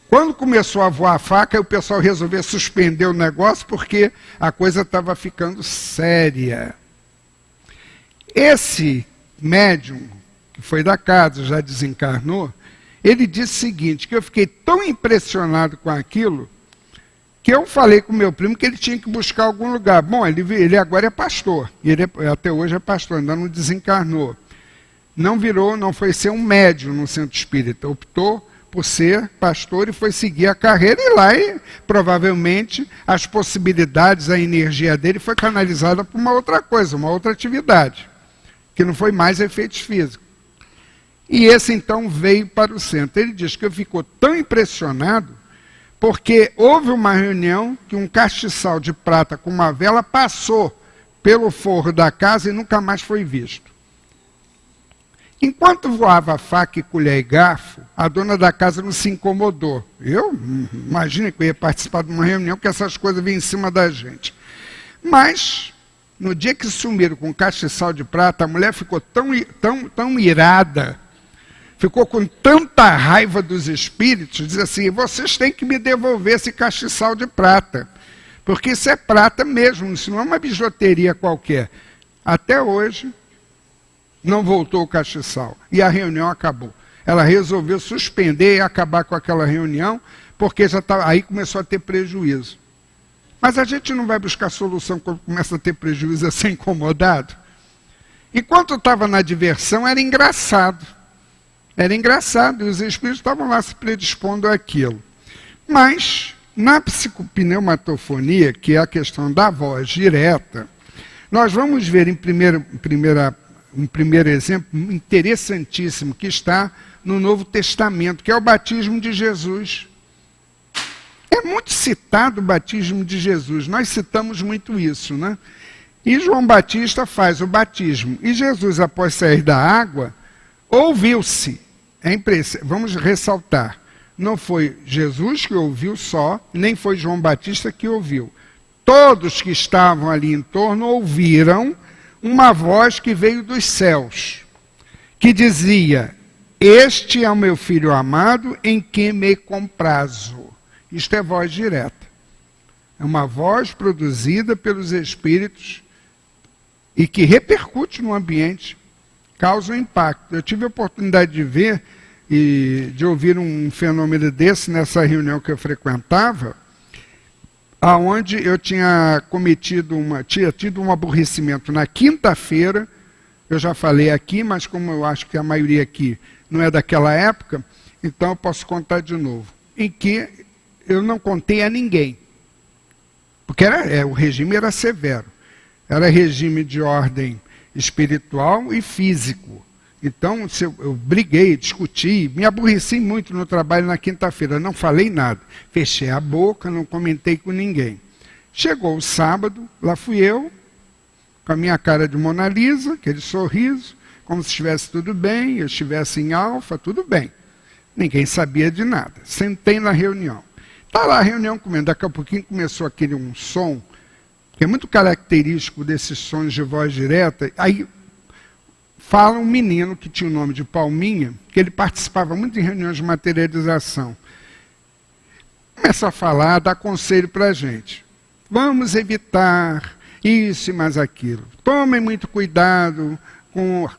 Quando começou a voar a faca, o pessoal resolveu suspender o negócio porque a coisa estava ficando séria. Esse médium, que foi da casa, já desencarnou, ele disse o seguinte, que eu fiquei tão impressionado com aquilo, que eu falei com meu primo que ele tinha que buscar algum lugar. Bom, ele agora é pastor, até hoje é pastor, ainda não desencarnou. Não foi ser um médium no centro espírita, optou por ser pastor e foi seguir a carreira, e lá provavelmente as possibilidades, a energia dele foi canalizada para uma outra coisa, uma outra atividade, que não foi mais efeitos físicos. E esse então veio para o centro. Ele diz que ficou tão impressionado porque houve uma reunião que um castiçal de prata com uma vela passou pelo forro da casa e nunca mais foi visto. Enquanto voava faca e colher e garfo, a dona da casa não se incomodou. Eu imagino que eu ia participar de uma reunião que essas coisas vinham em cima da gente. Mas, no dia que sumiram com o castiçal de prata, a mulher ficou tão irada, ficou com tanta raiva dos espíritos, diz assim, vocês têm que me devolver esse castiçal de prata, porque isso é prata mesmo, isso não é uma bijuteria qualquer. Até hoje, não voltou o castiçal, e a reunião acabou. Ela resolveu suspender e acabar com aquela reunião, porque aí começou a ter prejuízo. Mas a gente não vai buscar solução quando começa a ter prejuízo, a ser incomodado. Enquanto estava na diversão, era engraçado. Era engraçado, e os espíritos estavam lá se predispondo àquilo. Mas, na psicopneumatofonia, que é a questão da voz direta, nós vamos ver um primeiro exemplo interessantíssimo, que está no Novo Testamento, que é o batismo de Jesus. É muito citado o batismo de Jesus, nós citamos muito isso, né? E João Batista faz o batismo, e Jesus, após sair da água, ouviu-se. Vamos ressaltar, não foi Jesus que ouviu só, nem foi João Batista que ouviu. Todos que estavam ali em torno ouviram uma voz que veio dos céus, que dizia, este é o meu filho amado, em quem me comprazo. Isto é voz direta. É uma voz produzida pelos espíritos e que repercute no ambiente, causa um impacto. Eu tive a oportunidade de ver e de ouvir um fenômeno desse nessa reunião que eu frequentava, aonde eu tinha tido um aborrecimento na quinta-feira, eu já falei aqui, mas como eu acho que a maioria aqui não é daquela época, então eu posso contar de novo, em que eu não contei a ninguém, porque o regime era severo, era regime de ordem espiritual e físico. Então eu briguei, discuti, me aborreci muito no trabalho na quinta-feira, não falei nada, fechei a boca, não comentei com ninguém. Chegou o sábado, lá fui eu, com a minha cara de Mona Lisa, aquele sorriso, como se estivesse tudo bem, eu estivesse em alfa, tudo bem. Ninguém sabia de nada. Sentei na reunião. Está lá a reunião comendo, daqui a pouquinho começou um som, que é muito característico desses sons de voz direta. Aí fala um menino que tinha o nome de Palminha, que ele participava muito em reuniões de materialização. Começa a falar, dá conselho para a gente. Vamos evitar isso e mais aquilo. Tomem muito cuidado com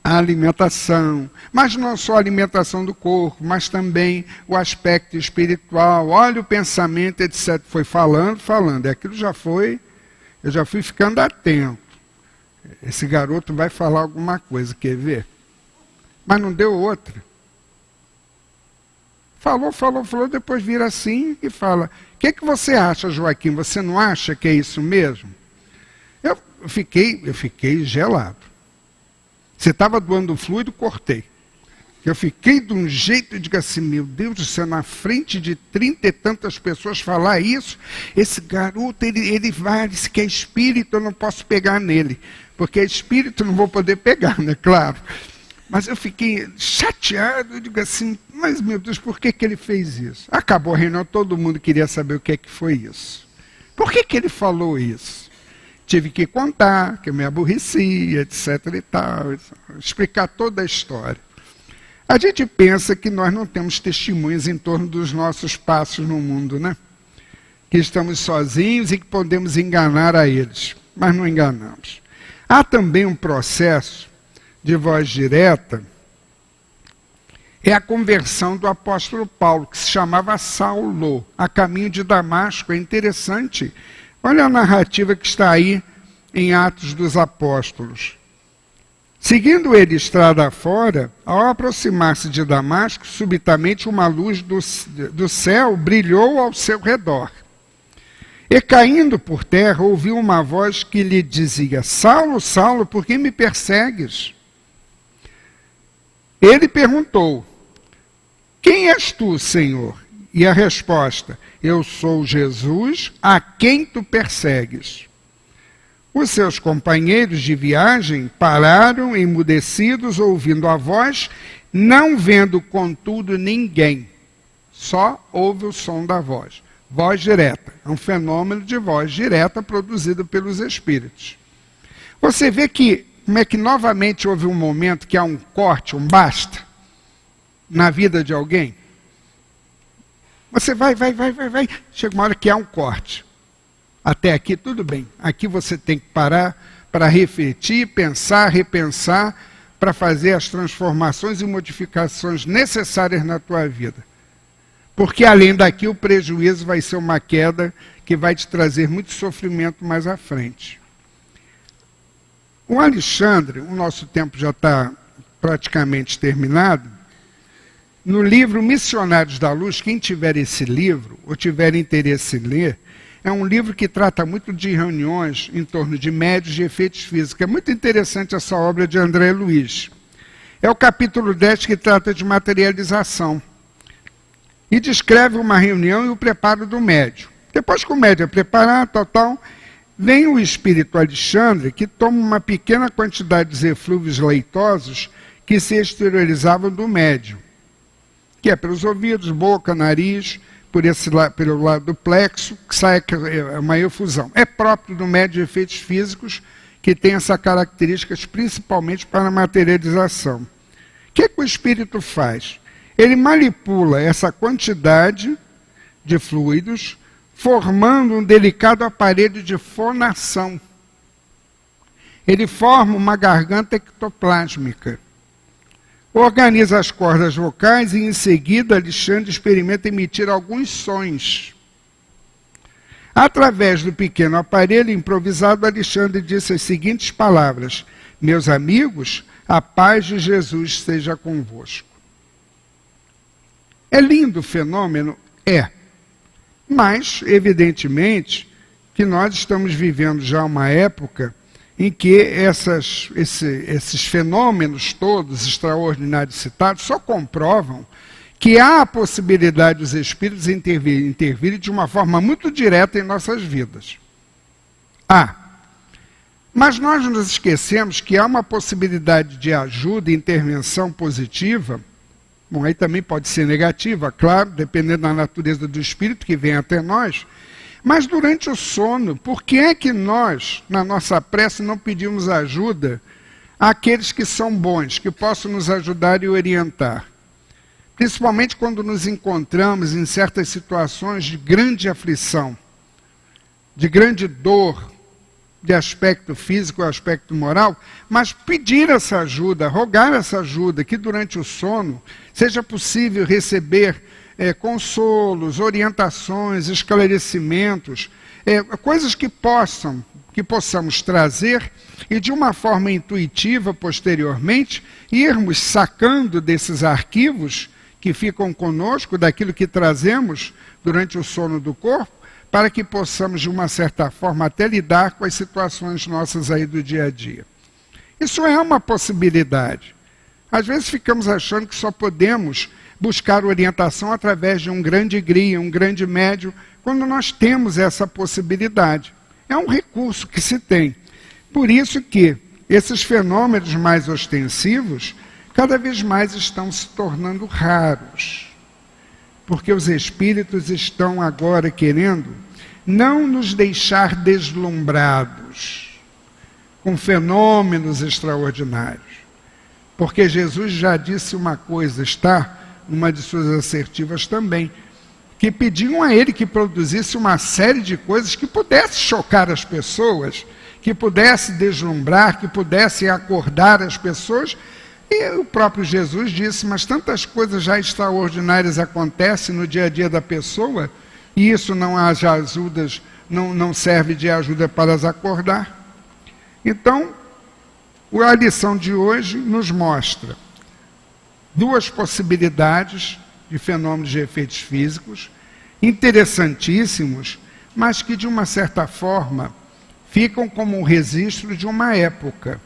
a alimentação, mas não só a alimentação do corpo, mas também o aspecto espiritual. Olha o pensamento, etc. Foi falando, e aquilo eu já fui ficando atento. Esse garoto vai falar alguma coisa, quer ver? Mas não deu outra. Falou, depois vira assim e fala: o que você acha, Joaquim? Você não acha que é isso mesmo? Eu fiquei gelado. Você estava doando fluido, cortei. Eu fiquei de um jeito, eu digo assim: meu Deus do céu, na frente de 30 e tantas pessoas falar isso, esse garoto, ele vai, disse que é espírito, eu não posso pegar nele. Porque é espírito, não vou poder pegar, né? Claro. Mas eu fiquei chateado, eu digo assim: mas meu Deus, por que ele fez isso? Acabou a reunião, todo mundo queria saber o que foi isso. Por que ele falou isso? Tive que contar, que eu me aborrecia, etc e tal, explicar toda a história. A gente pensa que nós não temos testemunhas em torno dos nossos passos no mundo, né? Que estamos sozinhos e que podemos enganar a eles, mas não enganamos. Há também um processo de voz direta, é a conversão do apóstolo Paulo, que se chamava Saulo, a caminho de Damasco. É interessante. Olha a narrativa que está aí em Atos dos Apóstolos. Seguindo ele estrada fora, ao aproximar-se de Damasco, subitamente uma luz do céu brilhou ao seu redor. E caindo por terra, ouviu uma voz que lhe dizia: Saulo, Saulo, por que me persegues? Ele perguntou: quem és tu, Senhor? E a resposta: eu sou Jesus, a quem tu persegues. Os seus companheiros de viagem pararam emudecidos, ouvindo a voz, não vendo, contudo, ninguém. Só ouve o som da voz. Voz direta. É um fenômeno de voz direta produzido pelos espíritos. Você vê que como é que novamente houve um momento que há um corte, um basta, na vida de alguém? Você vai. Chega uma hora que há um corte. Até aqui tudo bem. Aqui você tem que parar para refletir, pensar, repensar, para fazer as transformações e modificações necessárias na tua vida. Porque além daqui o prejuízo vai ser uma queda que vai te trazer muito sofrimento mais à frente. O Alexandre, o nosso tempo já está praticamente terminado, no livro Missionários da Luz, quem tiver esse livro, ou tiver interesse em ler, é um livro que trata muito de reuniões em torno de médios de efeitos físicos. É muito interessante essa obra de André Luiz. É o capítulo 10 que trata de materialização. E descreve uma reunião e o preparo do médium. Depois que o médium é preparado, vem o espírito Alexandre, que toma uma pequena quantidade de eflúvios leitosos que se exteriorizavam do médium, que é pelos ouvidos, boca, nariz, pelo lado do plexo, que sai uma efusão. É próprio do médium de efeitos físicos, que tem essas características principalmente para a materialização. O que o espírito faz? Ele manipula essa quantidade de fluidos, formando um delicado aparelho de fonação. Ele forma uma garganta ectoplásmica. Organiza as cordas vocais e, em seguida, Alexandre experimenta emitir alguns sons. Através do pequeno aparelho improvisado, Alexandre disse as seguintes palavras: meus amigos, a paz de Jesus esteja convosco. É lindo o fenômeno? É. Mas, evidentemente, que nós estamos vivendo já uma época em que esses fenômenos todos extraordinários citados só comprovam que há a possibilidade dos espíritos intervirem de uma forma muito direta em nossas vidas. Mas nós nos esquecemos que há uma possibilidade de ajuda e intervenção positiva. Bom, aí também pode ser negativa, claro, dependendo da natureza do espírito que vem até nós. Mas durante o sono, por que é que nós, na nossa prece, não pedimos ajuda àqueles que são bons, que possam nos ajudar e orientar? Principalmente quando nos encontramos em certas situações de grande aflição, de grande dor, de aspecto físico, aspecto moral, mas pedir essa ajuda, rogar essa ajuda, que durante o sono seja possível receber consolos, orientações, esclarecimentos, coisas que possamos trazer e de uma forma intuitiva, posteriormente, irmos sacando desses arquivos que ficam conosco, daquilo que trazemos durante o sono do corpo, para que possamos, de uma certa forma, até lidar com as situações nossas aí do dia a dia. Isso é uma possibilidade. Às vezes ficamos achando que só podemos buscar orientação através de um grande guia, um grande médium, quando nós temos essa possibilidade. É um recurso que se tem. Por isso que esses fenômenos mais ostensivos, cada vez mais estão se tornando raros. Porque os espíritos estão agora querendo não nos deixar deslumbrados com fenômenos extraordinários. Porque Jesus já disse uma coisa, está numa de suas assertivas também, que pediam a ele que produzisse uma série de coisas que pudesse chocar as pessoas, que pudesse deslumbrar, que pudesse acordar as pessoas. E o próprio Jesus disse, mas tantas coisas já extraordinárias acontecem no dia a dia da pessoa, e isso não serve de ajuda para as acordar. Então, a lição de hoje nos mostra duas possibilidades de fenômenos de efeitos físicos, interessantíssimos, mas que de uma certa forma ficam como um registro de uma época.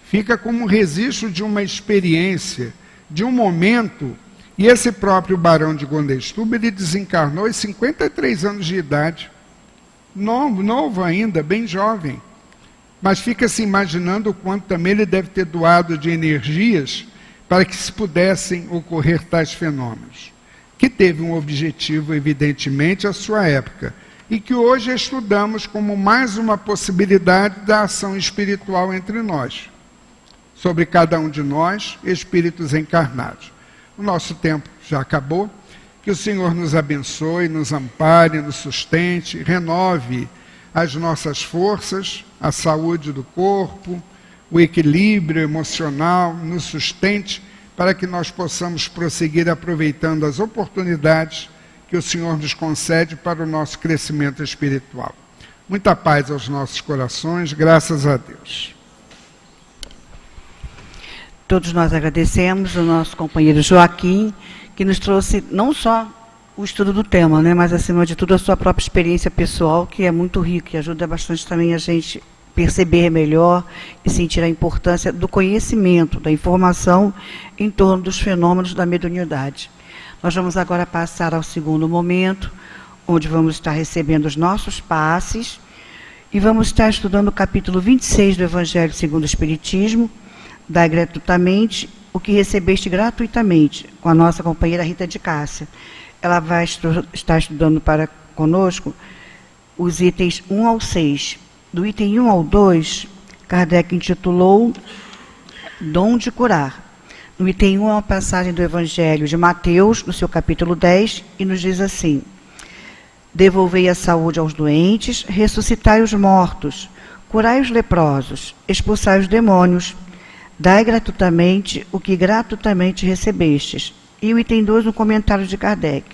Fica como um registro de uma experiência, de um momento. E esse próprio Barão de Gondestuba, ele desencarnou aos 53 anos de idade. Novo ainda, bem jovem. Mas fica se imaginando o quanto também ele deve ter doado de energias para que se pudessem ocorrer tais fenômenos. Que teve um objetivo, evidentemente, à sua época. E que hoje estudamos como mais uma possibilidade da ação espiritual entre nós. Sobre cada um de nós, espíritos encarnados. O nosso tempo já acabou. Que o Senhor nos abençoe, nos ampare, nos sustente, renove as nossas forças, a saúde do corpo, o equilíbrio emocional, nos sustente para que nós possamos prosseguir aproveitando as oportunidades que o Senhor nos concede para o nosso crescimento espiritual. Muita paz aos nossos corações, graças a Deus. Todos nós agradecemos o nosso companheiro Joaquim, que nos trouxe não só o estudo do tema, mas acima de tudo a sua própria experiência pessoal, que é muito rica e ajuda bastante também a gente perceber melhor e sentir a importância do conhecimento, da informação em torno dos fenômenos da mediunidade. Nós vamos agora passar ao segundo momento, onde vamos estar recebendo os nossos passes e vamos estar estudando o capítulo 26 do Evangelho segundo o Espiritismo, Dai gratuitamente o que recebeste gratuitamente, com a nossa companheira Rita de Cássia. Ela vai estar estudando para conosco os itens 1 ao 6. Do item 1 ao 2, Kardec intitulou Dom de Curar. No item 1 é uma passagem do Evangelho de Mateus, no seu capítulo 10, e nos diz assim: devolvei a saúde aos doentes, ressuscitai os mortos, curai os leprosos, expulsai os demônios, dai gratuitamente o que gratuitamente recebestes. E o item 2, no comentário de Kardec: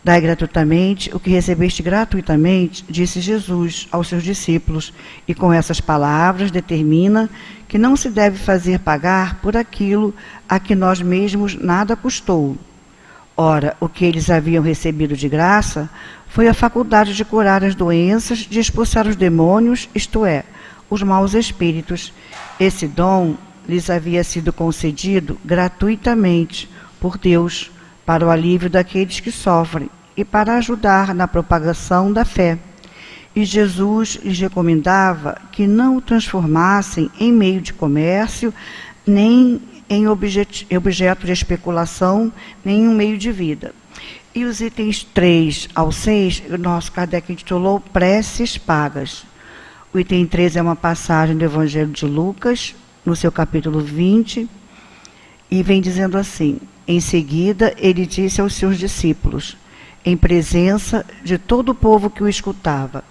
dai gratuitamente o que recebeste gratuitamente, disse Jesus aos seus discípulos, e com essas palavras determina que não se deve fazer pagar por aquilo a que nós mesmos nada custou. Ora, o que eles haviam recebido de graça foi a faculdade de curar as doenças, de expulsar os demônios, isto é, os maus espíritos. Esse dom lhes havia sido concedido gratuitamente por Deus, para o alívio daqueles que sofrem e para ajudar na propagação da fé. E Jesus lhes recomendava que não o transformassem em meio de comércio, nem em objeto de especulação, nem em um meio de vida. E os itens 3 ao 6, o nosso Kardec intitulou Preces Pagas. O item 3 é uma passagem do Evangelho de Lucas, no seu capítulo 20, e vem dizendo assim: em seguida, ele disse aos seus discípulos, em presença de todo o povo que o escutava: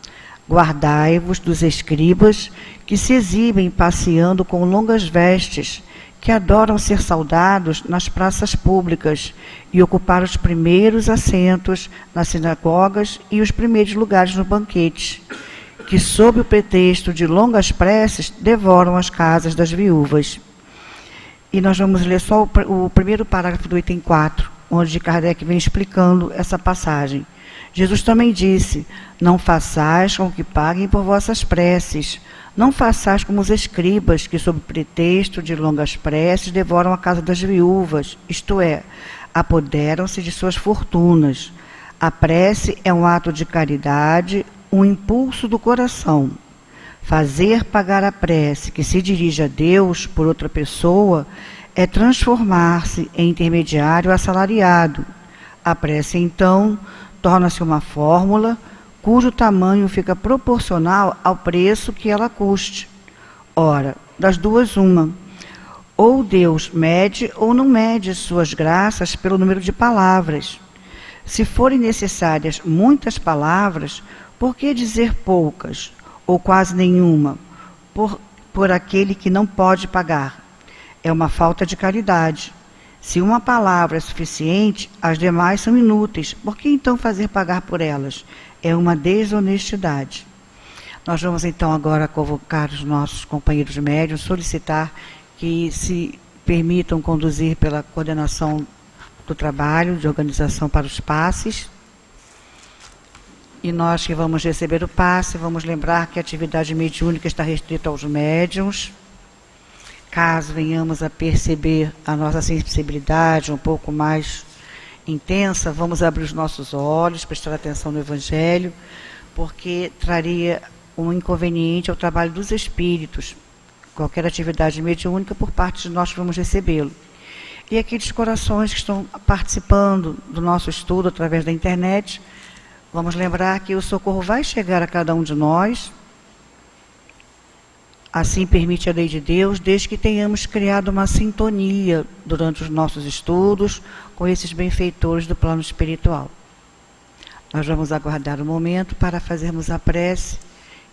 guardai-vos dos escribas que se exibem passeando com longas vestes, que adoram ser saudados nas praças públicas e ocupar os primeiros assentos nas sinagogas e os primeiros lugares nos banquetes, que, sob o pretexto de longas preces, devoram as casas das viúvas. E nós vamos ler só o primeiro parágrafo do item 4, onde Kardec vem explicando essa passagem. Jesus também disse: não façais com que paguem por vossas preces. Não façais como os escribas, que sob pretexto de longas preces devoram a casa das viúvas, isto é, apoderam-se de suas fortunas. A prece é um ato de caridade, um impulso do coração. Fazer pagar a prece que se dirige a Deus por outra pessoa é transformar-se em intermediário assalariado. A prece, então, torna-se uma fórmula cujo tamanho fica proporcional ao preço que ela custe. Ora, das duas uma. Ou Deus mede ou não mede suas graças pelo número de palavras. Se forem necessárias muitas palavras, por que dizer poucas, ou quase nenhuma, por aquele que não pode pagar? É uma falta de caridade. Se uma palavra é suficiente, as demais são inúteis. Por que então fazer pagar por elas? É uma desonestidade. Nós vamos então agora convocar os nossos companheiros médiuns, solicitar que se permitam conduzir pela coordenação do trabalho, de organização para os passes. E nós que vamos receber o passe, vamos lembrar que a atividade mediúnica está restrita aos médiuns. Caso venhamos a perceber a nossa sensibilidade um pouco mais intensa, vamos abrir os nossos olhos, prestar atenção no Evangelho, porque traria um inconveniente ao trabalho dos espíritos, qualquer atividade mediúnica por parte de nós que vamos recebê-lo. E aqueles corações que estão participando do nosso estudo através da internet, vamos lembrar que o socorro vai chegar a cada um de nós. Assim permite a lei de Deus, desde que tenhamos criado uma sintonia durante os nossos estudos com esses benfeitores do plano espiritual. Nós vamos aguardar um momento para fazermos a prece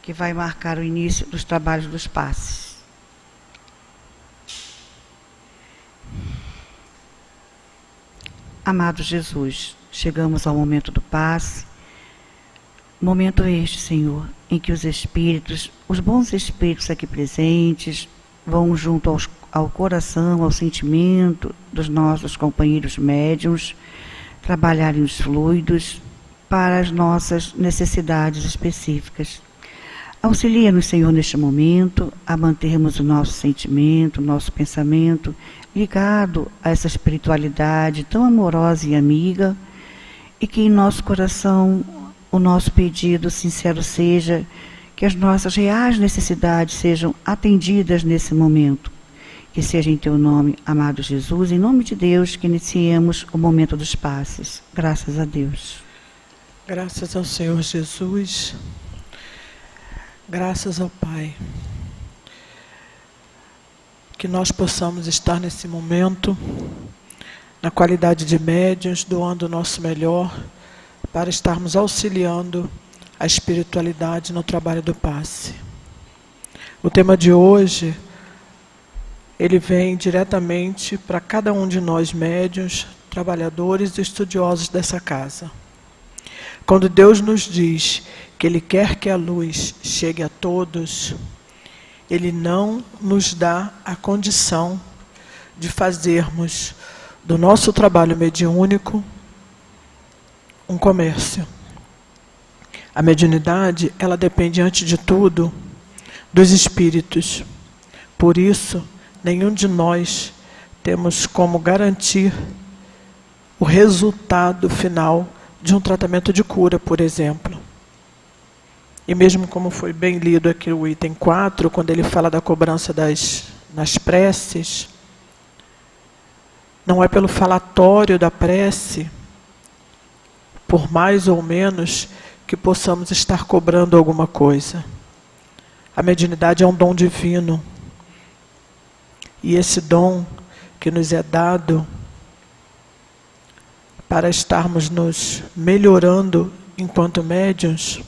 que vai marcar o início dos trabalhos dos passes. Amado Jesus, chegamos ao momento do passe. Momento este, Senhor, em que os espíritos, os bons espíritos aqui presentes, vão junto ao coração, ao sentimento dos nossos companheiros médiuns, trabalharem os fluidos para as nossas necessidades específicas. Auxilia-nos, Senhor, neste momento, a mantermos o nosso sentimento, o nosso pensamento ligado a essa espiritualidade tão amorosa e amiga, e que em nosso coração o nosso pedido sincero seja que as nossas reais necessidades sejam atendidas nesse momento. Que seja em Teu nome, amado Jesus, em nome de Deus, que iniciemos o momento dos passes. Graças a Deus. Graças ao Senhor Jesus. Graças ao Pai. Que nós possamos estar nesse momento, na qualidade de médiuns, doando o nosso melhor, para estarmos auxiliando a espiritualidade no trabalho do passe. O tema de hoje, ele vem diretamente para cada um de nós médiuns, trabalhadores e estudiosos dessa casa. Quando Deus nos diz que Ele quer que a luz chegue a todos, Ele não nos dá a condição de fazermos do nosso trabalho mediúnico um comércio. A mediunidade, ela depende, antes de tudo, dos espíritos. Por isso, nenhum de nós temos como garantir o resultado final de um tratamento de cura, por exemplo. E mesmo como foi bem lido aqui o item 4, quando ele fala da cobrança nas preces, não é pelo falatório da prece, por mais ou menos, que possamos estar cobrando alguma coisa. A mediunidade é um dom divino. E esse dom que nos é dado para estarmos nos melhorando enquanto médiuns,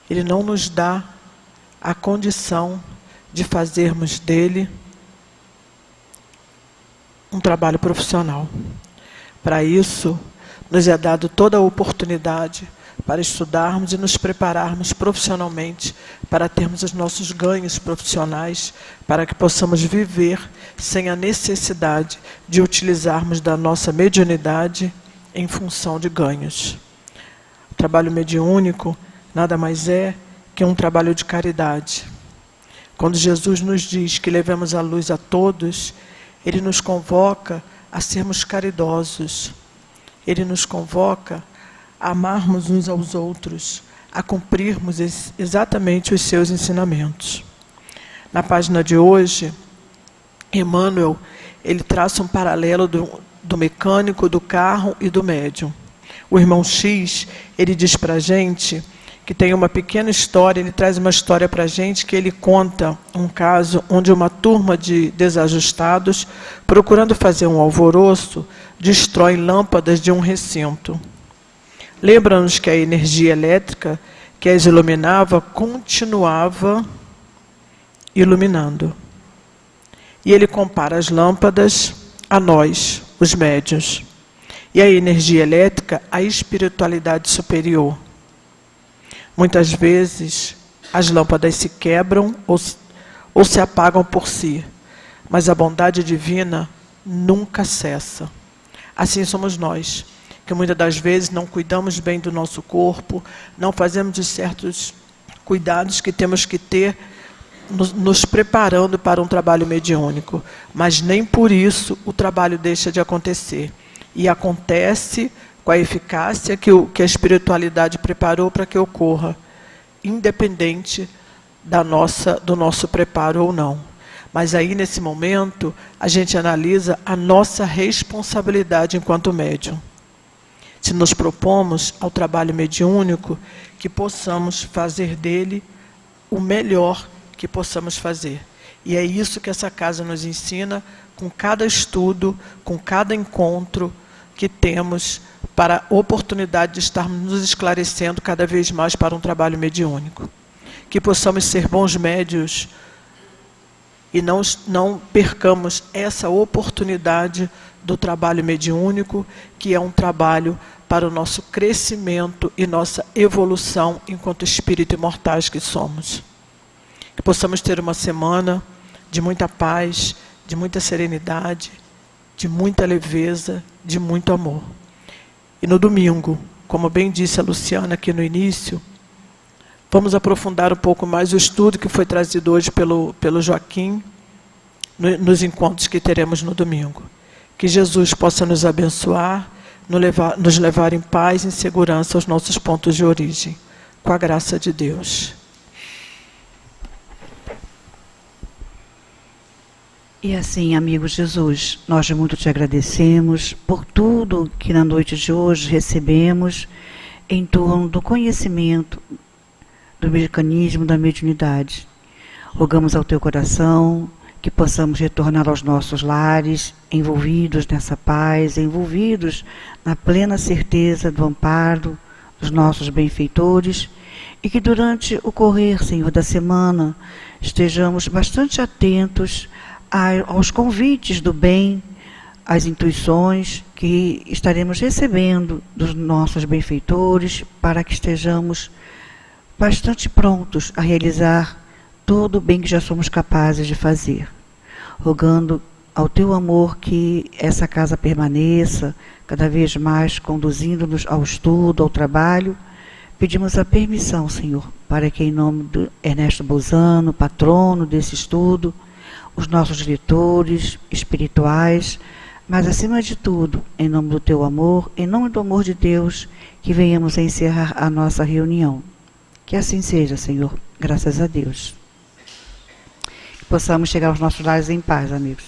ele não nos dá a condição de fazermos dele um trabalho profissional. Para isso, nos é dado toda a oportunidade para estudarmos e nos prepararmos profissionalmente, para termos os nossos ganhos profissionais, para que possamos viver sem a necessidade de utilizarmos da nossa mediunidade em função de ganhos. O trabalho mediúnico nada mais é que um trabalho de caridade. Quando Jesus nos diz que levemos a luz a todos, Ele nos convoca a sermos caridosos. Ele nos convoca a amarmos uns aos outros, a cumprirmos exatamente os seus ensinamentos. Na página de hoje, Emmanuel, ele traça um paralelo do mecânico, do carro e do médium. O irmão X, ele diz para a gente que tem uma pequena história, ele traz uma história para a gente que ele conta um caso onde uma turma de desajustados, procurando fazer um alvoroço, destrói lâmpadas de um recinto. Lembra-nos que a energia elétrica que as iluminava continuava iluminando. E ele compara as lâmpadas a nós, os médiuns. E a energia elétrica, a espiritualidade superior. Muitas vezes as lâmpadas se quebram ou se apagam por si, mas a bondade divina nunca cessa. Assim somos nós, que muitas das vezes não cuidamos bem do nosso corpo, não fazemos de certos cuidados que temos que ter, nos preparando para um trabalho mediúnico, mas nem por isso o trabalho deixa de acontecer. E acontece com a eficácia que a espiritualidade preparou para que ocorra, independente do nosso preparo ou não. Mas aí, nesse momento, a gente analisa a nossa responsabilidade enquanto médium. Se nos propomos ao trabalho mediúnico, que possamos fazer dele o melhor que possamos fazer. E é isso que essa casa nos ensina, com cada estudo, com cada encontro que temos, para a oportunidade de estarmos nos esclarecendo cada vez mais para um trabalho mediúnico. Que possamos ser bons médios e não percamos essa oportunidade do trabalho mediúnico, que é um trabalho para o nosso crescimento e nossa evolução enquanto espírito imortais que somos. Que possamos ter uma semana de muita paz, de muita serenidade, de muita leveza, de muito amor. E no domingo, como bem disse a Luciana aqui no início, vamos aprofundar um pouco mais o estudo que foi trazido hoje pelo Joaquim, nos encontros que teremos no domingo. Que Jesus possa nos abençoar, nos levar em paz e em segurança aos nossos pontos de origem, com a graça de Deus. E assim, amigo Jesus, nós muito te agradecemos por tudo que na noite de hoje recebemos em torno do conhecimento do mecanismo da mediunidade. Rogamos ao teu coração que possamos retornar aos nossos lares, envolvidos nessa paz, envolvidos na plena certeza do amparo dos nossos benfeitores, e que durante o correr, Senhor, da semana, estejamos bastante atentos aos convites do bem, às intuições que estaremos recebendo dos nossos benfeitores, para que estejamos bastante prontos a realizar todo o bem que já somos capazes de fazer. Rogando ao teu amor que essa casa permaneça, cada vez mais conduzindo-nos ao estudo, ao trabalho, pedimos a permissão, Senhor, para que em nome do Ernesto Bolzano, patrono desse estudo, os nossos diretores espirituais, mas acima de tudo, em nome do teu amor, em nome do amor de Deus, que venhamos a encerrar a nossa reunião. Que assim seja, Senhor, graças a Deus. Que possamos chegar aos nossos lares em paz, amigos.